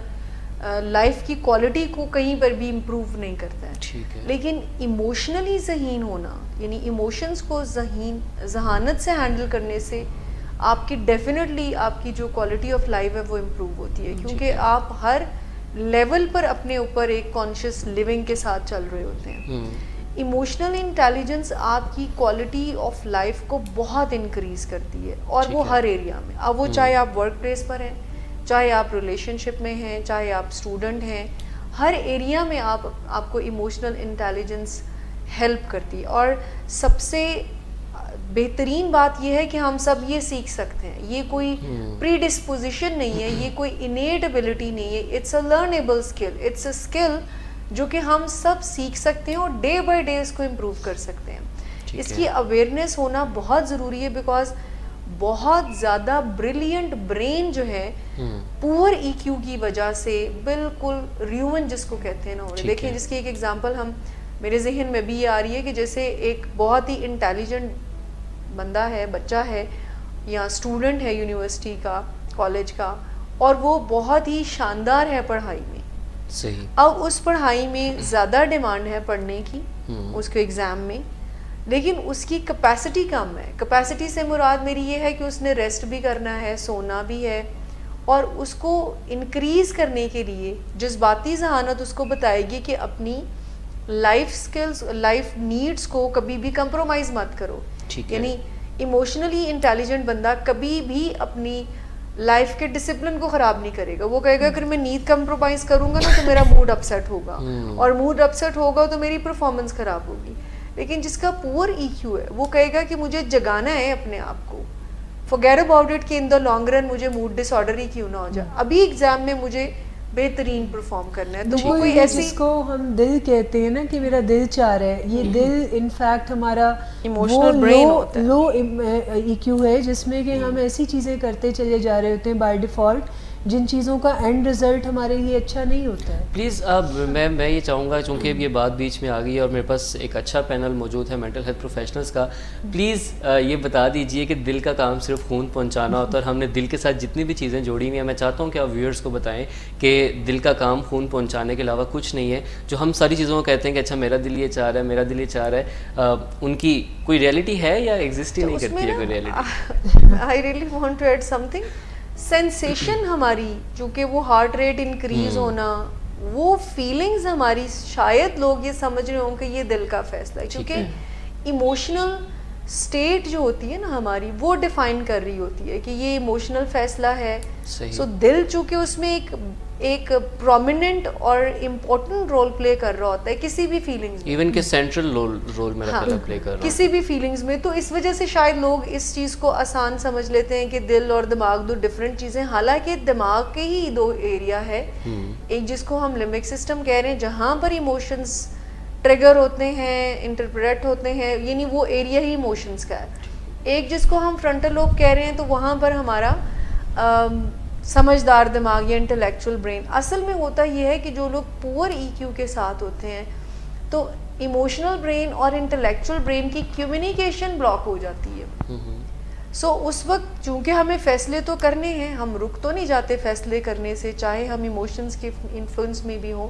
لائف کی کوالٹی کو کہیں پر بھی امپروو نہیں کرتا ہے. ٹھیک ہے, لیکن ایموشنلی ذہین ہونا, یعنی ایموشنز کو ذہانت سے ہینڈل کرنے سے آپ کی ڈیفینیٹلی آپ کی جو کوالٹی آف لائف ہے وہ امپروو ہوتی ہے, کیونکہ آپ ہر لیول پر اپنے اوپر ایک کانشیس لیونگ کے ساتھ چل رہے ہوتے ہیں. ایموشنل انٹیلیجنس آپ کی کوالٹی آف لائف کو بہت انکریز کرتی ہے, اور وہ ہر ایریا میں, اب وہ چاہے آپ ورک پلیس پر ہیں, چاہے آپ ریلیشن شپ میں ہیں, چاہے آپ اسٹوڈنٹ ہیں, ہر ایریا میں آپ کو ایموشنل انٹیلیجنس ہیلپ کرتی ہے. اور سب سے بہترین بات یہ ہے کہ ہم سب یہ سیکھ سکتے ہیں, یہ کوئی پری ڈسپوزیشن نہیں ہے, یہ کوئی انیٹ ایبلٹی نہیں ہے, it's a learnable skill, it's a skill جو کہ ہم سب سیکھ سکتے ہیں اور ڈے بائی ڈے اس کو امپروو کر سکتے ہیں. اس کی اویئرنیس ہونا بہت ضروری ہے, بیکاز بہت زیادہ بریلینٹ برین جو ہے پور ای کیو کی وجہ سے بالکل ریومن جس کو کہتے ہیں نا, دیکھیں جس کی ایک ایگزامپل میرے ذہن میں بھی یہ آ رہی ہے کہ جیسے ایک بہت ہی انٹیلیجنٹ بندہ ہے, بچہ ہے یا اسٹوڈنٹ ہے یونیورسٹی کا, کالج کا, اور وہ بہت ہی شاندار ہے پڑھائی میں. صحیح. اب اس پڑھائی میں زیادہ ڈیمانڈ ہے پڑھنے کی اس کے ایگزام میں, لیکن اس کی کیپیسٹی کم ہے. کیپیسٹی سے مراد میری یہ ہے کہ اس نے ریسٹ بھی کرنا ہے, سونا بھی ہے, اور اس کو انکریز کرنے کے لیے جذباتی ذہانت اس کو بتائے گی کہ اپنی لائف سکلز, لائف نیڈز کو کبھی بھی کمپرومائز مت کرو. یعنی ایموشنلی انٹیلیجنٹ بندہ کبھی بھی اپنی لائف کے ڈسپلن کو خراب نہیں کرے گا. وہ کہے گا اگر میں نیند کمپرومائز کروں گا نا تو میرا موڈ اپسیٹ ہوگا, اور موڈ اپسیٹ ہوگا تو میری پرفارمنس خراب ہوگی. لیکن جس کا پور ای کیو ہے وہ کہے گا کہ مجھے جگانا ہے اپنے آپ کو, forget about it کہ ان دا لانگ رن مجھے موڈ ڈس آرڈر ہی کیوں نہ ہو جائے, ابھی ایگزام میں مجھے بہترین پرفارم کرنا ہے. تو وہ کوئی ایسی جس کو ہم دل کہتے ہیں نا کہ میرا دل چاہ رہا ہے, یہ دل انفیکٹ ہمارا لو ای کیو ہے, جس میں کہ ہم ایسی چیزیں کرتے چلے جا رہے ہوتے ہیں بائی ڈیفالٹ جن چیزوں کا اینڈ رزلٹ ہمارے لیے اچھا نہیں ہوتا ہے. پلیز اب میں یہ چاہوں گا, چونکہ اب یہ بات بیچ میں آ گئی ہے اور میرے پاس ایک اچھا پینل موجود ہے مینٹل ہیلتھ پروفیشنلز کا, پلیز یہ بتا دیجئے کہ دل کا کام صرف خون پہنچانا ہوتا ہے, اور ہم نے دل کے ساتھ جتنی بھی چیزیں جوڑی ہوئی ہیں, میں چاہتا ہوں کہ آپ ویورز کو بتائیں کہ دل کا کام خون پہنچانے کے علاوہ کچھ نہیں ہے. جو ہم ساری چیزوں کو کہتے ہیں کہ اچھا میرا دل یہ چاہ رہا ہے, میرا دل یہ چاہ رہا ہے, ان کی کوئی ریئلٹی ہے یا ایگزسٹ ہی نہیں کرتی ہے کوئی reality? I really want to add something. Sensation ہماری, چونکہ وہ ہارٹ ریٹ انکریز ہونا, وہ فیلنگز ہماری, شاید لوگ یہ سمجھ رہے ہوں کہ یہ دل کا فیصلہ ہے, کیونکہ ایموشنل اسٹیٹ جو ہوتی ہے نا ہماری, وہ ڈیفائن کر رہی ہوتی ہے کہ یہ ایموشنل فیصلہ ہے. سو دل چونکہ اس میں ایک پرومیننٹ اور امپورٹنٹ رول پلے کر رہا ہوتا ہے کسی بھی فیلنگز میں, ایون کہ سینٹرل رول میرا خیال پلے کر رہا ہے کسی بھی فیلنگز میں. تو اس وجہ سے شاید لوگ اس چیز کو آسان سمجھ لیتے ہیں کہ دل اور دماغ دو ڈفرینٹ چیزیں, حالانکہ دماغ کے ہی دو ایریا ہے. ایک جس کو ہم لمبک سسٹم کہہ رہے ہیں, جہاں پر ایموشنز ٹریگر ہوتے ہیں, انٹرپریٹ ہوتے ہیں, یعنی وہ ایریا ہی ایموشنز کا ہے. ایک جس کو ہم فرنٹل لوب کہہ رہے ہیں, تو وہاں پر ہمارا سمجھدار دماغ یا انٹلیکچوئل برین. اصل میں ہوتا یہ ہے کہ جو لوگ پور ای کیو کے ساتھ ہوتے ہیں, تو ایموشنل برین اور انٹلیکچوئل برین کی کمیونیکیشن بلاک ہو جاتی ہے. سو اس وقت چونکہ ہمیں فیصلے تو کرنے ہیں, ہم رک تو نہیں جاتے فیصلے کرنے سے, چاہے ہم ایموشنز کے انفلوئنس میں بھی ہوں.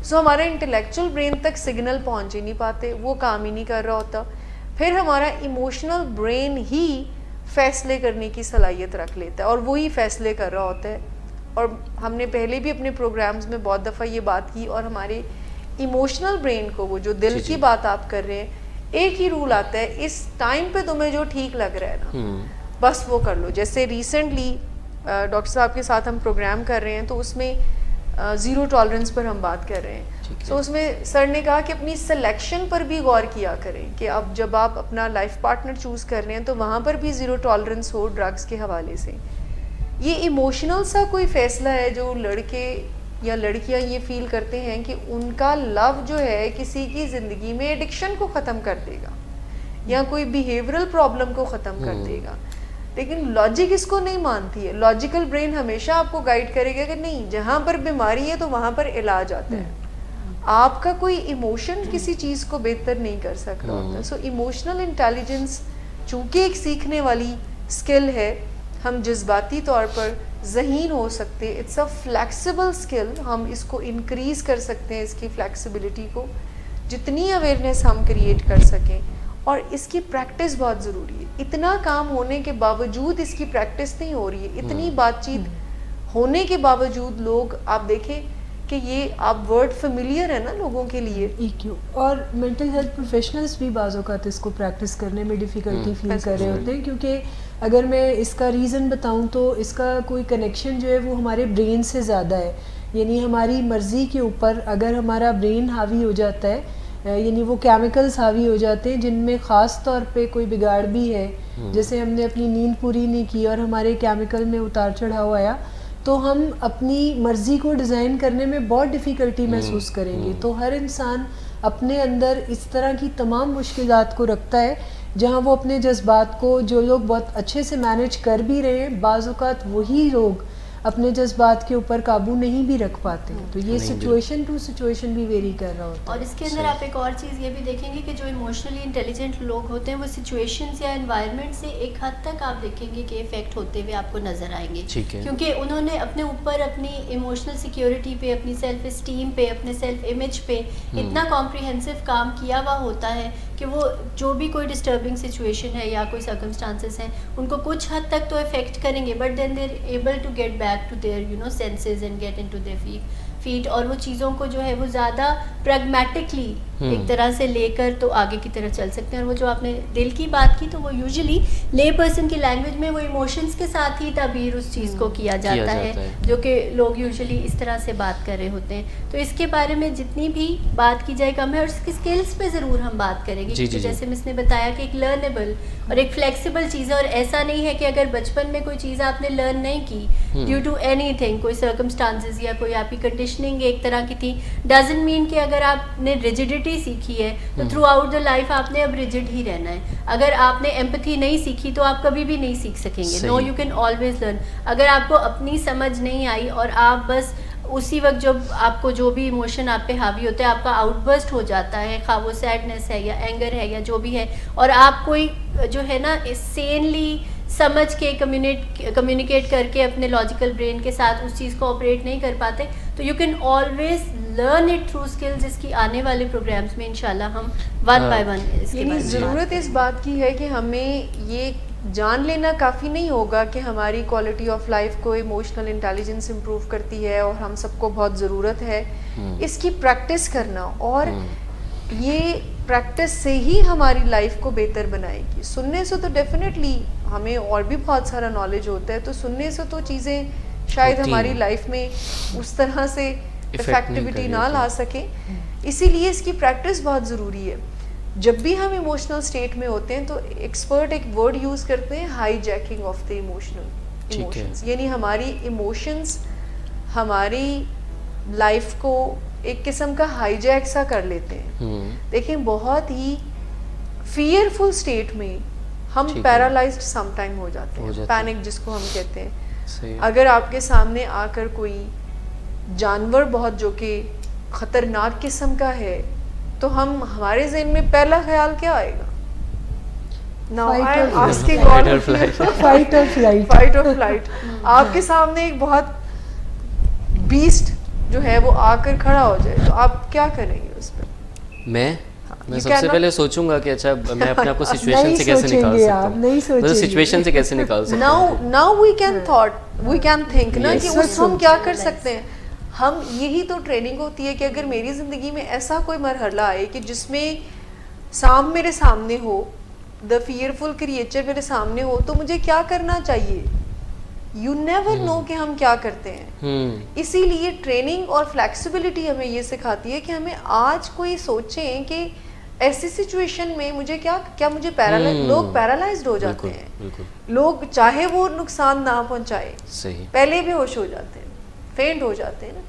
سو ہمارا انٹلیکچوئل برین تک سگنل پہنچ ہی نہیں پاتے, وہ کام ہی نہیں کر رہا ہوتا. پھر ہمارا ایموشنل برین ہی فیصلے کرنے کی صلاحیت رکھ لیتا ہے, اور وہی فیصلے کر رہا ہوتا ہے. اور ہم نے پہلے بھی اپنے پروگرامز میں بہت دفعہ یہ بات کی, اور ہمارے ایموشنل برین کو, وہ جو دل کی بات آپ کر رہے ہیں, ایک ہی رول آتا ہے, اس ٹائم پہ تمہیں جو ٹھیک لگ رہا ہے نا, بس وہ کر لو. جیسے ریسنٹلی ڈاکٹر صاحب کے ساتھ ہم پروگرام کر رہے ہیں, تو اس میں زیرو ٹالرنس پر ہم بات کر رہے ہیں. تو اس میں سر نے کہا کہ اپنی سلیکشن پر بھی غور کیا کریں, کہ اب جب آپ اپنا لائف پارٹنر چوز کر رہے ہیں تو وہاں پر بھی زیرو ٹالرنس ہو ڈرگس کے حوالے سے. یہ ایموشنل سا کوئی فیصلہ ہے جو لڑکے یا لڑکیاں یہ فیل کرتے ہیں کہ ان کا لو جو ہے کسی کی زندگی میں ایڈکشن کو ختم کر دے گا, یا کوئی بیہیورل پرابلم کو ختم کر دے گا. لیکن لاجک اس کو نہیں مانتی ہے. لاجیکل برین ہمیشہ آپ کو گائیڈ کرے گا کہ نہیں, جہاں پر بیماری ہے تو وہاں پر علاج آتا ہے. آپ کا کوئی ایموشن کسی چیز کو بہتر نہیں کر سک رہا ہوتا. سو ایموشنل انٹیلیجنس چونکہ ایک سیکھنے والی اسکل ہے, ہم جذباتی طور پر ذہین ہو سکتے, اٹس اے فلیکسیبل اسکل, ہم اس کو انکریز کر سکتے ہیں, اس کی فلیکسیبلٹی کو جتنی اویئرنیس ہم کریٹ کر سکیں. اور اس کی پریکٹس بہت ضروری ہے. اتنا کام ہونے کے باوجود اس کی پریکٹس نہیں ہو رہی ہے. اتنی بات چیت ہونے کے باوجود لوگ, آپ دیکھیں کہ یہ آپ ورڈ فیملیئر ہے نا لوگوں کے لیے, ای کیو. اور مینٹل ہیلتھ پروفیشنلز بھی بعض اوقات اس کو پریکٹس کرنے میں ڈیفیکلٹی فیل کر رہے ہوتے ہیں, کیونکہ اگر میں اس کا ریزن بتاؤں تو اس کا کوئی کنیکشن جو ہے وہ ہمارے برین سے زیادہ ہے. یعنی ہماری مرضی کے اوپر اگر ہمارا برین حاوی ہو جاتا ہے, یعنی وہ کیمیکلز حاوی ہو جاتے ہیں جن میں خاص طور پہ کوئی بگاڑ بھی ہے, جیسے ہم نے اپنی نیند پوری نہیں کی اور ہمارے کیمیکل میں اتار چڑھاؤ آیا, تو ہم اپنی مرضی کو ڈیزائن کرنے میں بہت ڈیفیکلٹی محسوس کریں گے. تو ہر انسان اپنے اندر اس طرح کی تمام مشکلات کو رکھتا ہے, جہاں وہ اپنے جذبات کو, جو لوگ بہت اچھے سے مینیج کر بھی رہے ہیں, بعض اوقات وہی لوگ اپنے جذبات کے اوپر قابو نہیں بھی رکھ پاتے ہیں. تو یہ سچویشن ٹو سچویشن بھی ویری کر رہا ہوتا ہے. اور اس کے اندر آپ ایک اور چیز یہ بھی دیکھیں گے کہ جو ایموشنلی انٹیلیجنٹ لوگ ہوتے ہیں, وہ سچویشنز یا انوائرمنٹ سے ایک حد تک آپ دیکھیں گے کہ افیکٹ ہوتے ہوئے آپ کو نظر آئیں گے, کیونکہ انہوں نے اپنے اوپر اپنی ایموشنل سیکیورٹی پہ, اپنی سیلف اسٹیم پہ, اپنے سیلف امیج پہ اتنا کمپریہنسو کام کیا ہوا ہوتا ہے کہ وہ جو بھی کوئی ڈسٹربنگ سچویشن ہے یا کوئی سرکمسٹانسز ہیں, ان کو کچھ حد تک تو افیکٹ کریں گے, but then they are able to get back to their senses and get into their feet, اور وہ چیزوں کو جو ہے وہ زیادہ پریگمیٹکلی ایک طرح سے لے کر تو آگے کی طرف چل سکتے ہیں. اور وہ جو آپ نے دل کی بات کی, تو وہ یوزلی لے پرسن کی لینگویج میں وہ ایموشنز کے ساتھ ہی تعبیر اس چیز کو کیا جاتا ہے, جو کہ لوگ یوزلی اس طرح سے بات کر رہے ہوتے ہیں. تو اس کے بارے میں جتنی بھی بات کی جائے کم ہے, اور اس کی اسکلس پہ ضرور ہم بات کریں گی, کیونکہ جیسے مس نے بتایا کہ ایک لرنیبل اور ایک فلیکسیبل چیز ہے, اور ایسا نہیں ہے کہ اگر بچپن میں کوئی چیز آپ نے لرن نہیں کی ڈیو ٹو اینی تھنگ, کوئی سرکمسٹانسز یا کوئی آپ کی کنڈیشننگ ایک طرح کی تھی, ڈزنٹ مین کہ اگر آپ نے ریجڈیٹی سیکھی ہے تو تھرو آؤٹ دا لائف آپ نے اب ریجڈ ہی رہنا ہے. اگر آپ نے ایمپتھی نہیں سیکھی تو آپ کبھی بھی نہیں سیکھ سکیں گے. نو, یو کین آلویز لرن. اگر آپ کو اپنی سمجھ نہیں آئی اور آپ بس اسی وقت جب آپ کو جو بھی ایموشن آپ پہ حاوی ہوتا ہے آپ کا آؤٹ برسٹ ہو جاتا ہے, خواہ وہ سیڈنس ہے یا اینگر ہے یا جو بھی ہے, اور آپ کوئی جو ہے نا سینلی سمجھ کے کمیونیکیٹ کر کے اپنے لاجیکل برین کے ساتھ اس چیز کو آپریٹ نہیں کر پاتے, تو you can always learn it through skills. اس کی آنے والے پروگرامس میں انشاءاللہ ہم ون بائی ون اس کے بارے میں ضرورت اس بات کی ہے کہ ہمیں یہ جان لینا کافی نہیں ہوگا کہ ہماری کوالٹی آف لائف کو ایموشنل انٹیلیجنس امپروو کرتی ہے اور ہم سب کو بہت ضرورت ہے اس کی پریکٹس کرنا, اور یہ پریکٹس سے ہی ہماری لائف کو بہتر بنائے گی. سننے سے تو ڈیفینیٹلی ہمیں اور بھی بہت سارا نالج ہوتا ہے, تو سننے سے تو چیزیں شاید ہماری لائف میں اس طرح سے افیکٹیوٹی نہ لا سکیں, اسی لیے اس کی پریکٹس بہت ضروری ہے. جب بھی ہم ایموشنل اسٹیٹ میں ہوتے ہیں تو ایکسپرٹ ایک ورڈ یوز کرتے ہیں, high jacking of the emotions, یعنی ہماری ایموشنس ہماری لائف کو ایک قسم کا ہائی جیک سا کر لیتے ہیں. دیکھیں بہت ہی فیئرفل اسٹیٹ میں ہم پیرالائزڈ سم ٹائم ہو جاتے ہیں, پینک جس کو ہم کہتے ہیں. اگر آپ کے سامنے آ کر کوئی جانور بہت جو کہ خطرناک قسم کا ہے تو ہمارے ذہن میں پہلا خیال کیا آئے گا؟ فائٹ اور فلائٹ. آپ کے سامنے ایک بہت بیسٹ جو ہے وہ آ کر کھڑا ہو جائے تو آپ کیا کریں گے اس پہ؟ میں سب سے پہلے سوچوں گا کہ اچھا میں اپنے آپ کو سچویشن سے کیسے نکال سکتا ہوں, سچویشن سے کیسے نکال سکتا ہوں. ناؤ وی کین تھنک نا کہ اس ہم کیا کر سکتے ہیں. ہم یہی تو ٹریننگ ہوتی ہے کہ اگر میری زندگی میں ایسا کوئی مرحلہ آئے کہ جس میں سام میرے سامنے ہو, دا فیئرفل کریچر میرے سامنے ہو, تو مجھے کیا کرنا چاہیے. یو نیور نو کہ ہم کیا کرتے ہیں. اسی لیے ٹریننگ اور فلیکسیبلٹی ہمیں یہ سکھاتی ہے کہ ہمیں آج کوئی سوچیں کہ ایسی سچویشن میں مجھے کیا مجھے لوگ پیرالائزڈ ہو جاتے ہیں, لوگ چاہے وہ نقصان نہ پہنچائے پہلے بھی ہوش ہو جاتے ہیں, فینٹ ہو جاتے ہیں نا.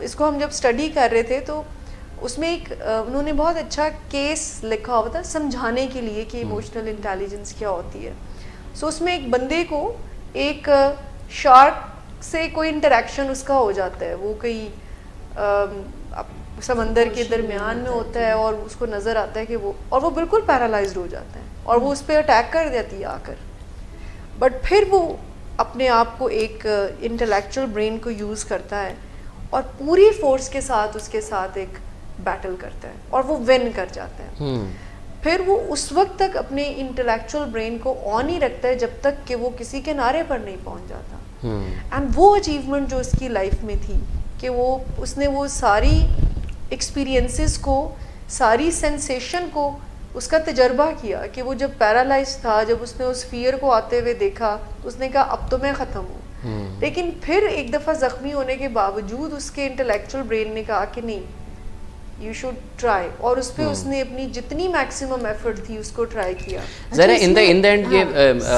اس کو ہم جب اسٹڈی کر رہے تھے تو اس میں ایک انہوں نے بہت اچھا کیس لکھا ہوا تھا سمجھانے کے لیے کہ ایموشنل انٹیلیجنس کیا ہوتی ہے. سو اس میں ایک بندے کو ایک شارک سے کوئی انٹریکشن اس کا ہو جاتا ہے, وہ کہیں سمندر کے درمیان میں ہوتا ہے اور اس کو نظر آتا ہے کہ وہ بالکل پیرالائزڈ ہو جاتا ہے اور وہ اس پہ اٹیک کر دیتی ہے آ کر. بٹ پھر وہ اپنے آپ کو ایک انٹلیکچوئل برین کو یوز کرتا ہے اور پوری فورس کے ساتھ اس کے ساتھ ایک بیٹل کرتا ہے اور وہ ون کر جاتا ہے. پھر وہ اس وقت تک اپنے انٹلیکچوئل برین کو آن ہی رکھتا ہے جب تک کہ وہ کسی کنارے پر نہیں پہنچ جاتا. اینڈ وہ اچیومنٹ جو اس کی لائف میں تھی کہ اس نے وہ ساری ایکسپیرینسز کو, ساری سینسیشن کو اس کا تجربہ کیا کہ وہ جب پیرالائز تھا, جب اس نے اس فیئر کو آتے ہوئے دیکھا تو اس نے کہا اب تو میں ختم ہوں. لیکن پھر ایک دفعہ زخمی ہونے کے باوجود اس کے انٹلیکچوئل برین نے کہا کہ نہیں, یو شوڈ ٹرائی, اور اس پہ اس نے اپنی جتنی میکسیمم ایفرٹ تھی اس کو ٹرائی کیا.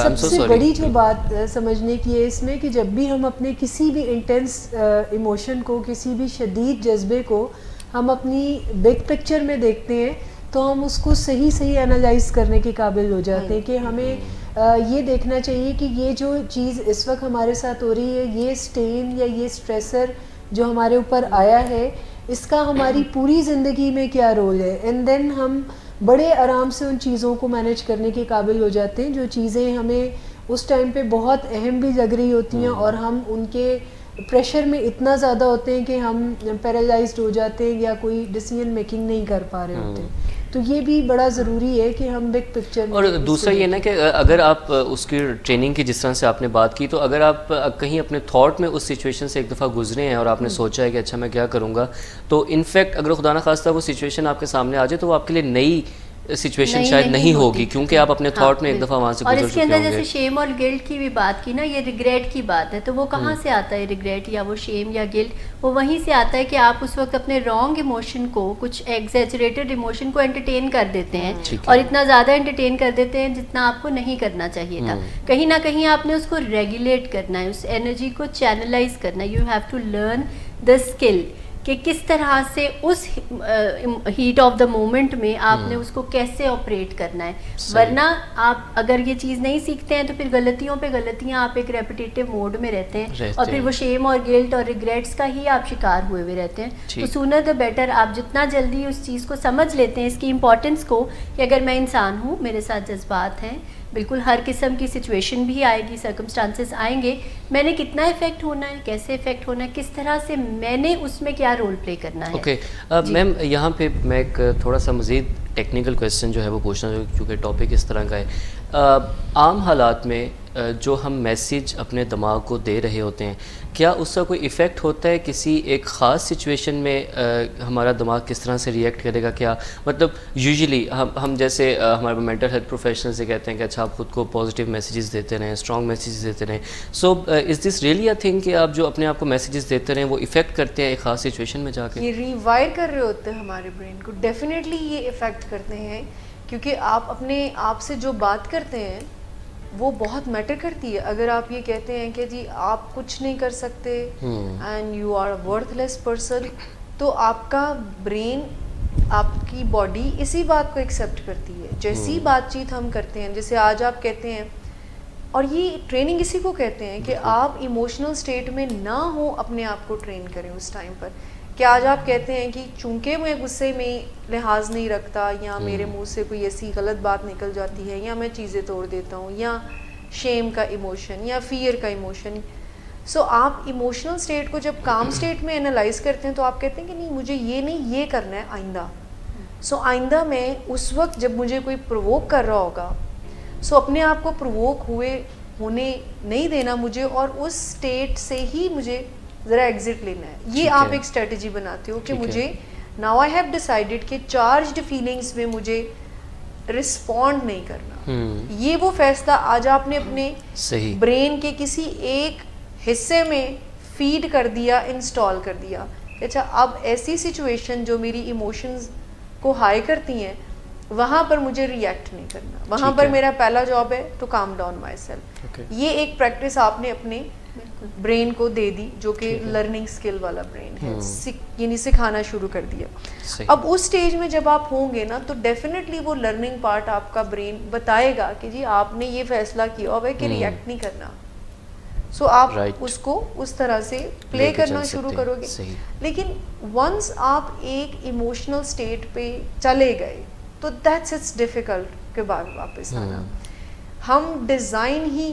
سب سے بڑی جو بات سمجھنے کی ہے اس میں کہ جب بھی ہم اپنے کسی بھی انٹینس ایموشن کو, کسی بھی شدید جذبے کو ہم اپنی بگ پکچر میں دیکھتے ہیں تو ہم اس کو صحیح انالائز کرنے کے قابل ہو جاتے ہیں کہ ہمیں یہ دیکھنا چاہیے کہ یہ جو چیز اس وقت ہمارے ساتھ ہو رہی ہے, یہ سٹین یا یہ سٹریسر جو ہمارے اوپر آیا ہے, اس کا ہماری پوری زندگی میں کیا رول ہے. اینڈ دین ہم بڑے آرام سے ان چیزوں کو مینیج کرنے کے قابل ہو جاتے ہیں جو چیزیں ہمیں اس ٹائم پہ بہت اہم بھی لگ رہی ہوتی ہیں اور ہم ان کے پریشر میں اتنا زیادہ ہوتے ہیں کہ ہم پیرالائزڈ ہو جاتے ہیں یا کوئی ڈیسیژن میکنگ نہیں کر پا رہے ہوتے ہیں. تو یہ بھی بڑا ضروری ہے کہ ہم بگ پکچر. اور دوسرا یہ نا کہ اگر آپ اس کی ٹریننگ کی جس طرح سے آپ نے بات کی, تو اگر آپ کہیں اپنے تھاٹ میں اس سچویشن سے ایک دفعہ گزرے ہیں اور آپ نے سوچا ہے کہ اچھا میں کیا کروں گا, تو انفیکٹ اگر خدا نخواستہ وہ سچویشن آپ کے سامنے آ جائے تو وہ آپ کے لیے نئی سچویشن شاید نہیں ہوگی کیونکہ آپ اپنے تھاٹ میں ایک دفعہ وہاں سے گزر چکے ہوں گے. اور اس کے اندر جیسے شیم اور گلٹ کی بھی بات کی نا, یہ ریگریٹ کی بات ہے, تو وہ کہاں سے آتا ہے ریگریٹ یا وہ شیم یا گلٹ؟ وہ وہیں سے آتا ہے کہ آپ اس وقت اپنے رانگ ایموشن کو, کچھ ایگزیجریٹڈ ایموشن کو انٹرٹین کر دیتے ہیں, اور اتنا زیادہ انٹرٹین کر دیتے ہیں جتنا آپ کو نہیں کرنا چاہیے تھا. کہیں نہ کہیں آپ نے اس کو ریگولیٹ کرنا ہے, اس انرجی کو چینلائز کرنا ہے. You have to learn the skill کہ کس طرح سے اس ہیٹ آف دا مومنٹ میں آپ نے اس کو کیسے آپریٹ کرنا ہے. ورنہ آپ اگر یہ چیز نہیں سیکھتے ہیں تو پھر غلطیوں پہ غلطیاں, آپ ایک ریپیٹیٹیو موڈ میں رہتے ہیں, اور پھر وہ شیم اور گلٹ اور ریگریٹس کا ہی آپ شکار ہوئے رہتے ہیں. تو سونر دا بیٹر آپ جتنا جلدی اس چیز کو سمجھ لیتے ہیں, اس کی امپورٹنس کو, کہ اگر میں انسان ہوں, میرے ساتھ جذبات ہیں, بالکل ہر قسم کی سچویشن بھی آئے گی, سرکمسٹانسز آئیں گے, میں نے کتنا افیکٹ ہونا ہے, کیسے افیکٹ ہونا ہے, کس طرح سے میں نے اس میں کیا رول پلے کرنا ہے. اوکے میم, یہاں پہ میں ایک تھوڑا سا مزید ٹیکنیکل کویسچن جو ہے وہ پوچھنا چاہوں, کیونکہ ٹاپک اس طرح کا ہے. عام حالات میں جو ہم میسیج اپنے دماغ کو دے رہے ہوتے ہیں, کیا اس کا کوئی ایفیکٹ ہوتا ہے کسی ایک خاص سچویشن میں ہمارا دماغ کس طرح سے ریئیکٹ کرے گا؟ کیا مطلب یوزلی ہم جیسے ہمارے مینٹل ہیلتھ پروفیشنل سے کہتے ہیں کہ اچھا آپ خود کو پازیٹیو میسیجز دیتے رہیں, اسٹرانگ میسیجز دیتے رہیں. سو از دس ریئلی اے تھنگ کہ آپ جو اپنے آپ کو میسیجز دیتے رہیں وہ افیکٹ کرتے ہیں ایک خاص سچویشن میں جا کے؟ یہ ریوائر کر رہے ہوتے ہیں ہمارے برین کو, ڈیفینیٹلی یہ افیکٹ کرتے ہیں, کیونکہ آپ اپنے آپ سے جو بات کرتے ہیں وہ بہت میٹر کرتی ہے. اگر آپ یہ کہتے ہیں کہ جی آپ کچھ نہیں کر سکتے and you are a worthless person, تو آپ کا برین, آپ کی باڈی اسی بات کو ایکسیپٹ کرتی ہے. جیسی بات چیت ہم کرتے ہیں, جیسے آج آپ کہتے ہیں, اور یہ ٹریننگ اسی کو کہتے ہیں کہ آپ ایموشنل اسٹیٹ میں نہ ہو, اپنے آپ کو ٹرین کریں اس ٹائم پر. کہ آج آپ کہتے ہیں کہ چونکہ میں غصے میں لحاظ نہیں رکھتا, یا میرے منہ سے کوئی ایسی غلط بات نکل جاتی ہے, یا میں چیزیں توڑ دیتا ہوں, یا شیم کا ایموشن یا فیئر کا ایموشن. سو آپ ایموشنل اسٹیٹ کو جب کام اسٹیٹ میں انالائز کرتے ہیں تو آپ کہتے ہیں کہ نہیں, مجھے یہ نہیں, یہ کرنا ہے آئندہ. سو آئندہ میں اس وقت جب مجھے کوئی پرووک کر رہا ہوگا, سو اپنے آپ کو پرووک ہونے نہیں دینا مجھے, اور اس اسٹیٹ سے ہی مجھے ذرا ایگزٹ لینا ہے. یہ آپ ایک اسٹریٹجی بناتے ہو کہ مجھے ناؤ آئی ہیو ڈیسائیڈڈ کہ چارجڈ فیلنگس میں مجھے رسپونڈ نہیں کرنا. یہ وہ فیصلہ آج آپ نے اپنے برین کے کسی ایک حصے میں فیڈ کر دیا, انسٹال کر دیا. اچھا, اب ایسی سچویشن جو میری ایموشنز کو ہائی کرتی ہیں, وہاں پر مجھے ریئیکٹ نہیں کرنا. وہاں پر میرا پہلا جاب ہے to calm down myself. یہ ایک پریکٹس آپ نے اپنے برین کو دے دی, جو کہ لرننگ اسکل والا برین ہے, یعنی سکھانا شروع کر دیا. اب اس سٹیج میں جب آپ ہوں گے نا, تو ڈیفینیٹلی وہ لرننگ پارٹ آپ کا برین بتائے گا کہ جی آپ نے یہ فیصلہ کیا ہوا ہے کہ ریئیکٹ نہیں کرنا. سو آپ اس کو اس طرح سے پلے کرنا شروع کرو گے. لیکن ونس آپ ایک ایموشنل اسٹیٹ پہ چلے گئے تو دیٹس اٹس ڈیفیکلٹ کے بعد واپس آنا. ہم ڈیزائن ہی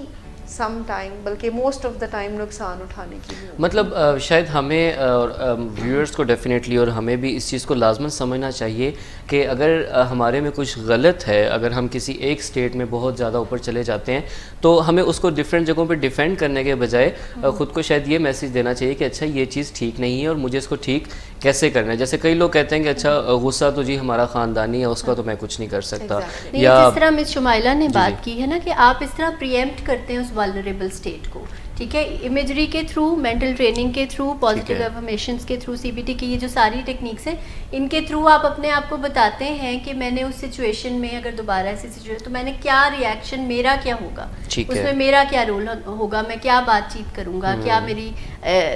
سم ٹائم, بلکہ موسٹ آف دا ٹائم نقصان اٹھانے کی. مطلب شاید ہمیں اور ویورز کو ڈیفینیٹلی اور ہمیں بھی اس چیز کو لازماً سمجھنا چاہیے کہ اگر ہمارے میں کچھ غلط ہے, اگر ہم کسی ایک اسٹیٹ میں بہت زیادہ اوپر چلے جاتے ہیں, تو ہمیں اس کو ڈفرینٹ جگہوں پہ ڈیفینڈ کرنے کے بجائے خود کو شاید یہ میسیج دینا چاہیے کہ اچھا یہ چیز ٹھیک نہیں ہے اور مجھے اس کو ٹھیک کیسے کرنا ہے. جیسے کئی لوگ کہتے ہیں کہ اچھا غصہ تو جی ہمارا خاندانی ہے, اس کا تو میں کچھ نہیں کر سکتا. یا جس طرح مس شمائلہ نے بات کی ہے نا کہ آپ اس طرح پریمپٹ کرتے ہیں اس والنریبل اسٹیٹ کو, ٹھیک ہے, امیجری کے تھرو, مینٹل ٹریننگ کے تھرو, پازیٹیو افرمیشنز کے تھرو, سی بی ٹی کی یہ جو ساری ٹیکنیکس ہیں, ان کے تھرو آپ اپنے آپ کو بتاتے ہیں کہ میں نے اس سچویشن میں اگر دوبارہ ایسی سچویشن, تو میں نے کیا ریئیکشن, میرا کیا ہوگا, اس میں میرا کیا رول ہوگا, میں کیا بات چیت کروں گا, کیا میری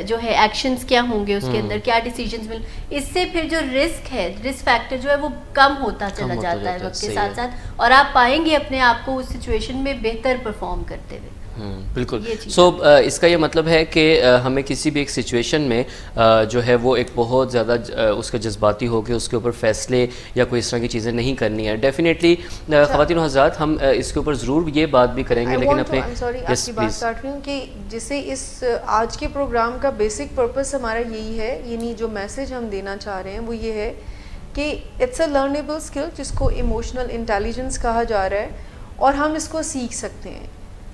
جو ہے ایکشنز کیا ہوں گے اس کے اندر, کیا ڈیسیجنز مل. اس سے پھر جو رسک ہے, رسک فیکٹر جو ہے وہ کم ہوتا چلا جاتا ہے وقت کے ساتھ ساتھ, اور آپ پائیں گے اپنے آپ کو اس سچویشن میں بہتر پرفارم کرتے ہوئے. بالکل. سو اس کا یہ مطلب ہے کہ ہمیں کسی بھی ایک سچویشن میں جو ہے وہ ایک بہت زیادہ اس کا جذباتی ہو کے اس کے اوپر فیصلے یا کوئی اس طرح کی چیزیں نہیں کرنی ہے. ڈیفینیٹلی خواتین و حضرات, ہم اس کے اوپر ضرور یہ بات بھی کریں گے, لیکن اپنے آپ کی بات کاٹ رہی ہوں کہ جسے اس آج کے پروگرام کا بیسک پرپس ہمارا یہی ہے, یعنی جو میسج ہم دینا چاہ رہے ہیں وہ یہ ہے کہ اٹس اے لرنیبل اسکل, جس کو ایموشنل انٹیلیجنس کہا جا رہا ہے, اور ہم اس کو سیکھ سکتے ہیں.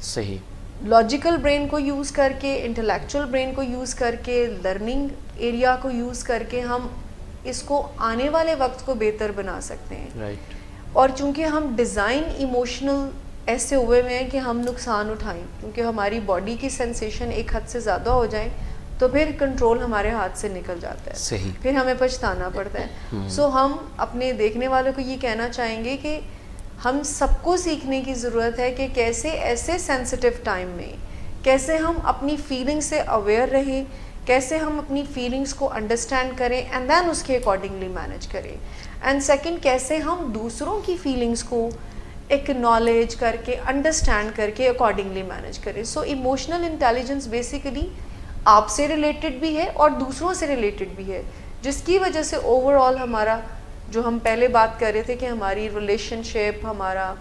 صحیح. لاجیکل برین کو یوز کر کے, انٹلیکچوئل برین کو یوز کر کے, لرننگ ایریا کو یوز کر کے ہم اس کو آنے والے وقت کو بہتر بنا سکتے ہیں. اور چونکہ ہم ڈیزائن ایموشنل ایسے ہوئے ہوئے ہیں کہ ہم نقصان اٹھائیں، کیونکہ ہماری باڈی کی سینسیشن ایک حد سے زیادہ ہو جائیں تو پھر کنٹرول ہمارے ہاتھ سے نکل جاتا ہے، صحیح، پھر ہمیں پچھتانا پڑتا ہے. سو ہم اپنے دیکھنے والوں کو یہ کہنا چاہیں گے کہ ہم سب کو سیکھنے کی ضرورت ہے کہ کیسے ایسے سینسٹیو ٹائم میں کیسے ہم اپنی فیلنگ سے اویئر رہیں، کیسے ہم اپنی فیلنگس کو انڈرسٹینڈ کریں اینڈ دین اس کے اکارڈنگلی مینیج کریں. اینڈ سیکنڈ، کیسے ہم دوسروں کی فیلنگس کو اکنالج کر کے انڈرسٹینڈ کر کے اکارڈنگلی مینیج کریں. سو ایموشنل انٹیلیجنس بیسیکلی آپ سے ریلیٹڈ بھی ہے اور دوسروں سے ریلیٹڈ بھی ہے، جس کی وجہ سے اوور آل ہمارا جو ہم پہلے بات کر رہے تھے کہ ہماری ریلیشن شپ، ہمارا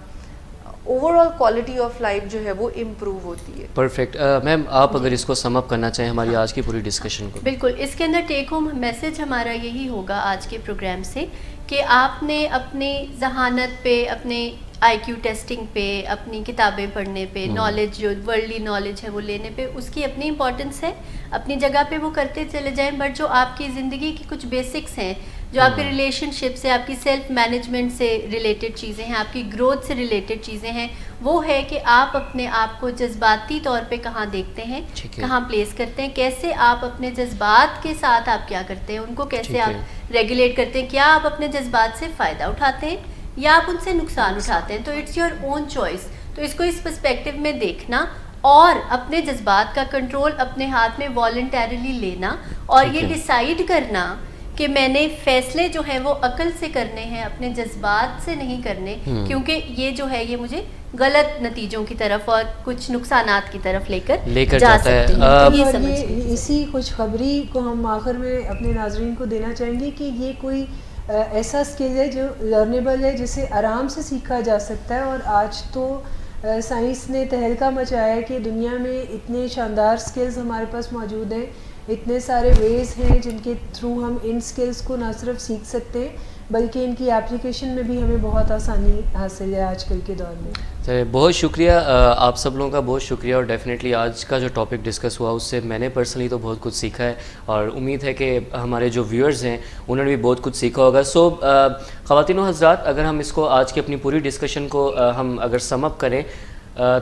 over all quality of life جو ہے وہ امپروو ہوتی ہے. پرفیکٹ. میم آپ اگر اس کو سم اپ کرنا چاہیں ہماری آج کی پوری ڈسکشن کو. بالکل، اس کے اندر ٹیک ہوم میسج ہمارا یہی ہوگا آج کے پروگرام سے کہ آپ نے اپنی ذہانت پہ، اپنے آئی کیو ٹیسٹنگ پہ، اپنی کتابیں پڑھنے پہ، نالج جو ورلڈلی نالج ہے وہ لینے پہ، اس کی اپنی امپورٹنس ہے، اپنی جگہ پہ وہ کرتے چلے جائیں. بٹ جو آپ کی زندگی کی کچھ بیسکس ہیں، جو آپ کے ریلیشن شپ سے، آپ کی سیلف مینجمنٹ سے ریلیٹڈ چیزیں ہیں، آپ کی گروتھ سے ریلیٹڈ چیزیں ہیں، وہ ہے کہ آپ اپنے آپ کو جذباتی طور پہ کہاں دیکھتے ہیں، کہاں پلیس کرتے ہیں، کیسے آپ اپنے جذبات کے ساتھ آپ کیا کرتے ہیں، ان کو کیسے آپ ریگولیٹ کرتے ہیں، کیا آپ اپنے جذبات سے فائدہ اٹھاتے ہیں یا آپ ان سے نقصان اٹھاتے ہیں. تو اٹس یور اون چوائس. تو اس کو اس پرسپیکٹو میں دیکھنا اور اپنے جذبات کا کنٹرول اپنے ہاتھ میں والنٹیرلی لینا اور یہ ڈیسائیڈ کرنا کہ میں نے فیصلے جو ہیں وہ عقل سے کرنے ہیں، اپنے جذبات سے نہیں کرنے، کیونکہ یہ جو ہے یہ مجھے غلط نتیجوں کی طرف اور کچھ نقصانات کی طرف لے کر جا سکتے ہیں. اسی خوشخبری کو ہم آخر میں اپنے ناظرین کو دینا چاہیں گے کہ یہ کوئی ایسا اسکل ہے جو لرنیبل ہے، جسے آرام سے سیکھا جا سکتا ہے. اور آج تو سائنس نے تہلکہ مچایا ہے کہ دنیا میں اتنے شاندار اسکلز ہمارے پاس موجود ہیں، اتنے سارے ویز ہیں جن کے تھرو ہم ان اسکلز کو نہ صرف سیکھ سکتے ہیں بلکہ ان کی اپلیکیشن میں بھی ہمیں بہت آسانی حاصل ہے آج کل کے دور میں. بہت شکریہ آپ سب لوگوں کا، بہت شکریہ. اور ڈیفینیٹلی آج کا جو ٹاپک ڈسکس ہوا اس سے میں نے پرسنلی تو بہت کچھ سیکھا ہے اور امید ہے کہ ہمارے جو ویورز ہیں انہوں نے بھی بہت کچھ سیکھا ہوگا. سو خواتین و حضرات، اگر ہم اس کو آج کی اپنی پوری ڈسکشن کو ہم اگر سم اپ کریں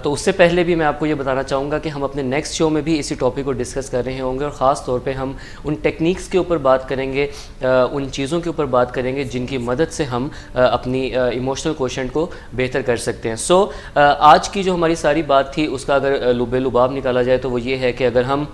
تو اس سے پہلے بھی میں آپ کو یہ بتانا چاہوں گا کہ ہم اپنے نیکسٹ شو میں بھی اسی ٹاپک کو ڈسکس کر رہے ہوں گے، اور خاص طور پہ ہم ان ٹیکنیکس کے اوپر بات کریں گے، ان چیزوں کے اوپر بات کریں گے جن کی مدد سے ہم اپنی ایموشنل کوشنٹ کو بہتر کر سکتے ہیں. سو آج کی جو ہماری ساری بات تھی اس کا اگر لب لباب نکالا جائے تو وہ یہ ہے کہ اگر ہم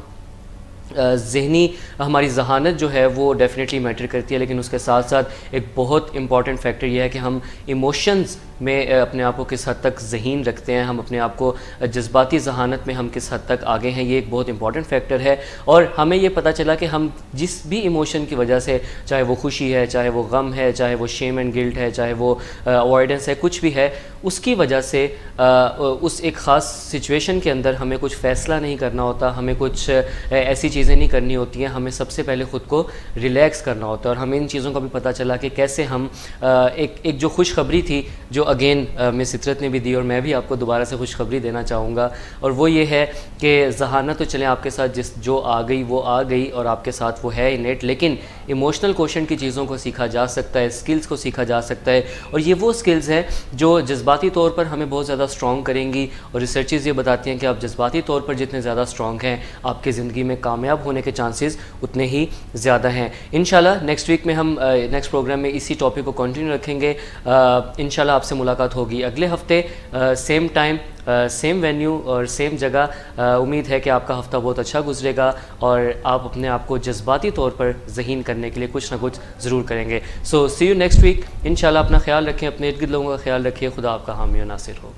ذہنی ہماری ذہانت جو ہے وہ ڈیفینیٹلی میٹر کرتی ہے، لیکن اس کے ساتھ ساتھ ایک بہت امپورٹنٹ فیکٹر یہ ہے کہ ہم ایموشنز میں اپنے آپ کو کس حد تک ذہین رکھتے ہیں، ہم اپنے آپ کو جذباتی ذہانت میں ہم کس حد تک آگے ہیں. یہ ایک بہت امپورٹنٹ فیکٹر ہے. اور ہمیں یہ پتہ چلا کہ ہم جس بھی ایموشن کی وجہ سے، چاہے وہ خوشی ہے، چاہے وہ غم ہے، چاہے وہ شیم اینڈ گلٹ ہے، چاہے وہ اوائڈنس ہے، کچھ بھی ہے، اس کی وجہ سے اس ایک خاص سچویشن کے اندر ہمیں کچھ فیصلہ نہیں کرنا ہوتا، ہمیں کچھ ایسی چیزیں نہیں کرنی ہوتی ہیں، ہمیں سب سے پہلے خود کو ریلیکس کرنا ہوتا ہے. اور ہمیں ان چیزوں کا بھی پتہ چلا کہ کیسے ہم ایک جو خوشخبری تھی جو اگین مس عطرت نے بھی دی اور میں بھی آپ کو دوبارہ سے خوشخبری دینا چاہوں گا، اور وہ یہ ہے کہ ذہانت تو چلیں آپ کے ساتھ جو آ گئی وہ آ گئی اور آپ کے ساتھ وہ ہے انیٹ، لیکن ایموشنل کوشنٹ کی چیزوں کو سیکھا جا سکتا ہے، اسکلز کو سیکھا جا سکتا ہے. اور یہ وہ اسکلز ہیں جو جذباتی طور پر ہمیں بہت زیادہ اسٹرانگ کریں گی. اور ریسرچز یہ بتاتی ہیں کہ آپ جذباتی طور پر جتنے زیادہ اسٹرانگ ہیں، آپ کی زندگی میں کامیاب ہونے کے چانسز اتنے ہی زیادہ ہیں. انشاءاللہ نیکسٹ ویک میں ہم نیکسٹ پروگرام میں اسی ٹاپک کو کنٹینیو رکھیں گے. انشاءاللہ آپ سے ملاقات ہوگی اگلے ہفتے، سیم ٹائم، سیم وینیو اور سیم جگہ. امید ہے کہ آپ کا ہفتہ بہت اچھا گزرے گا اور آپ اپنے آپ کو جذباتی طور پر ذہین کرنے کے لیے کچھ نہ کچھ ضرور کریں گے. سو سی یو نیکسٹ ویک. انشاءاللہ اپنا خیال رکھیں، اپنے ارد گرد لوگوں کا خیال رکھیے. خدا آپ کا حامی و ناصر ہو.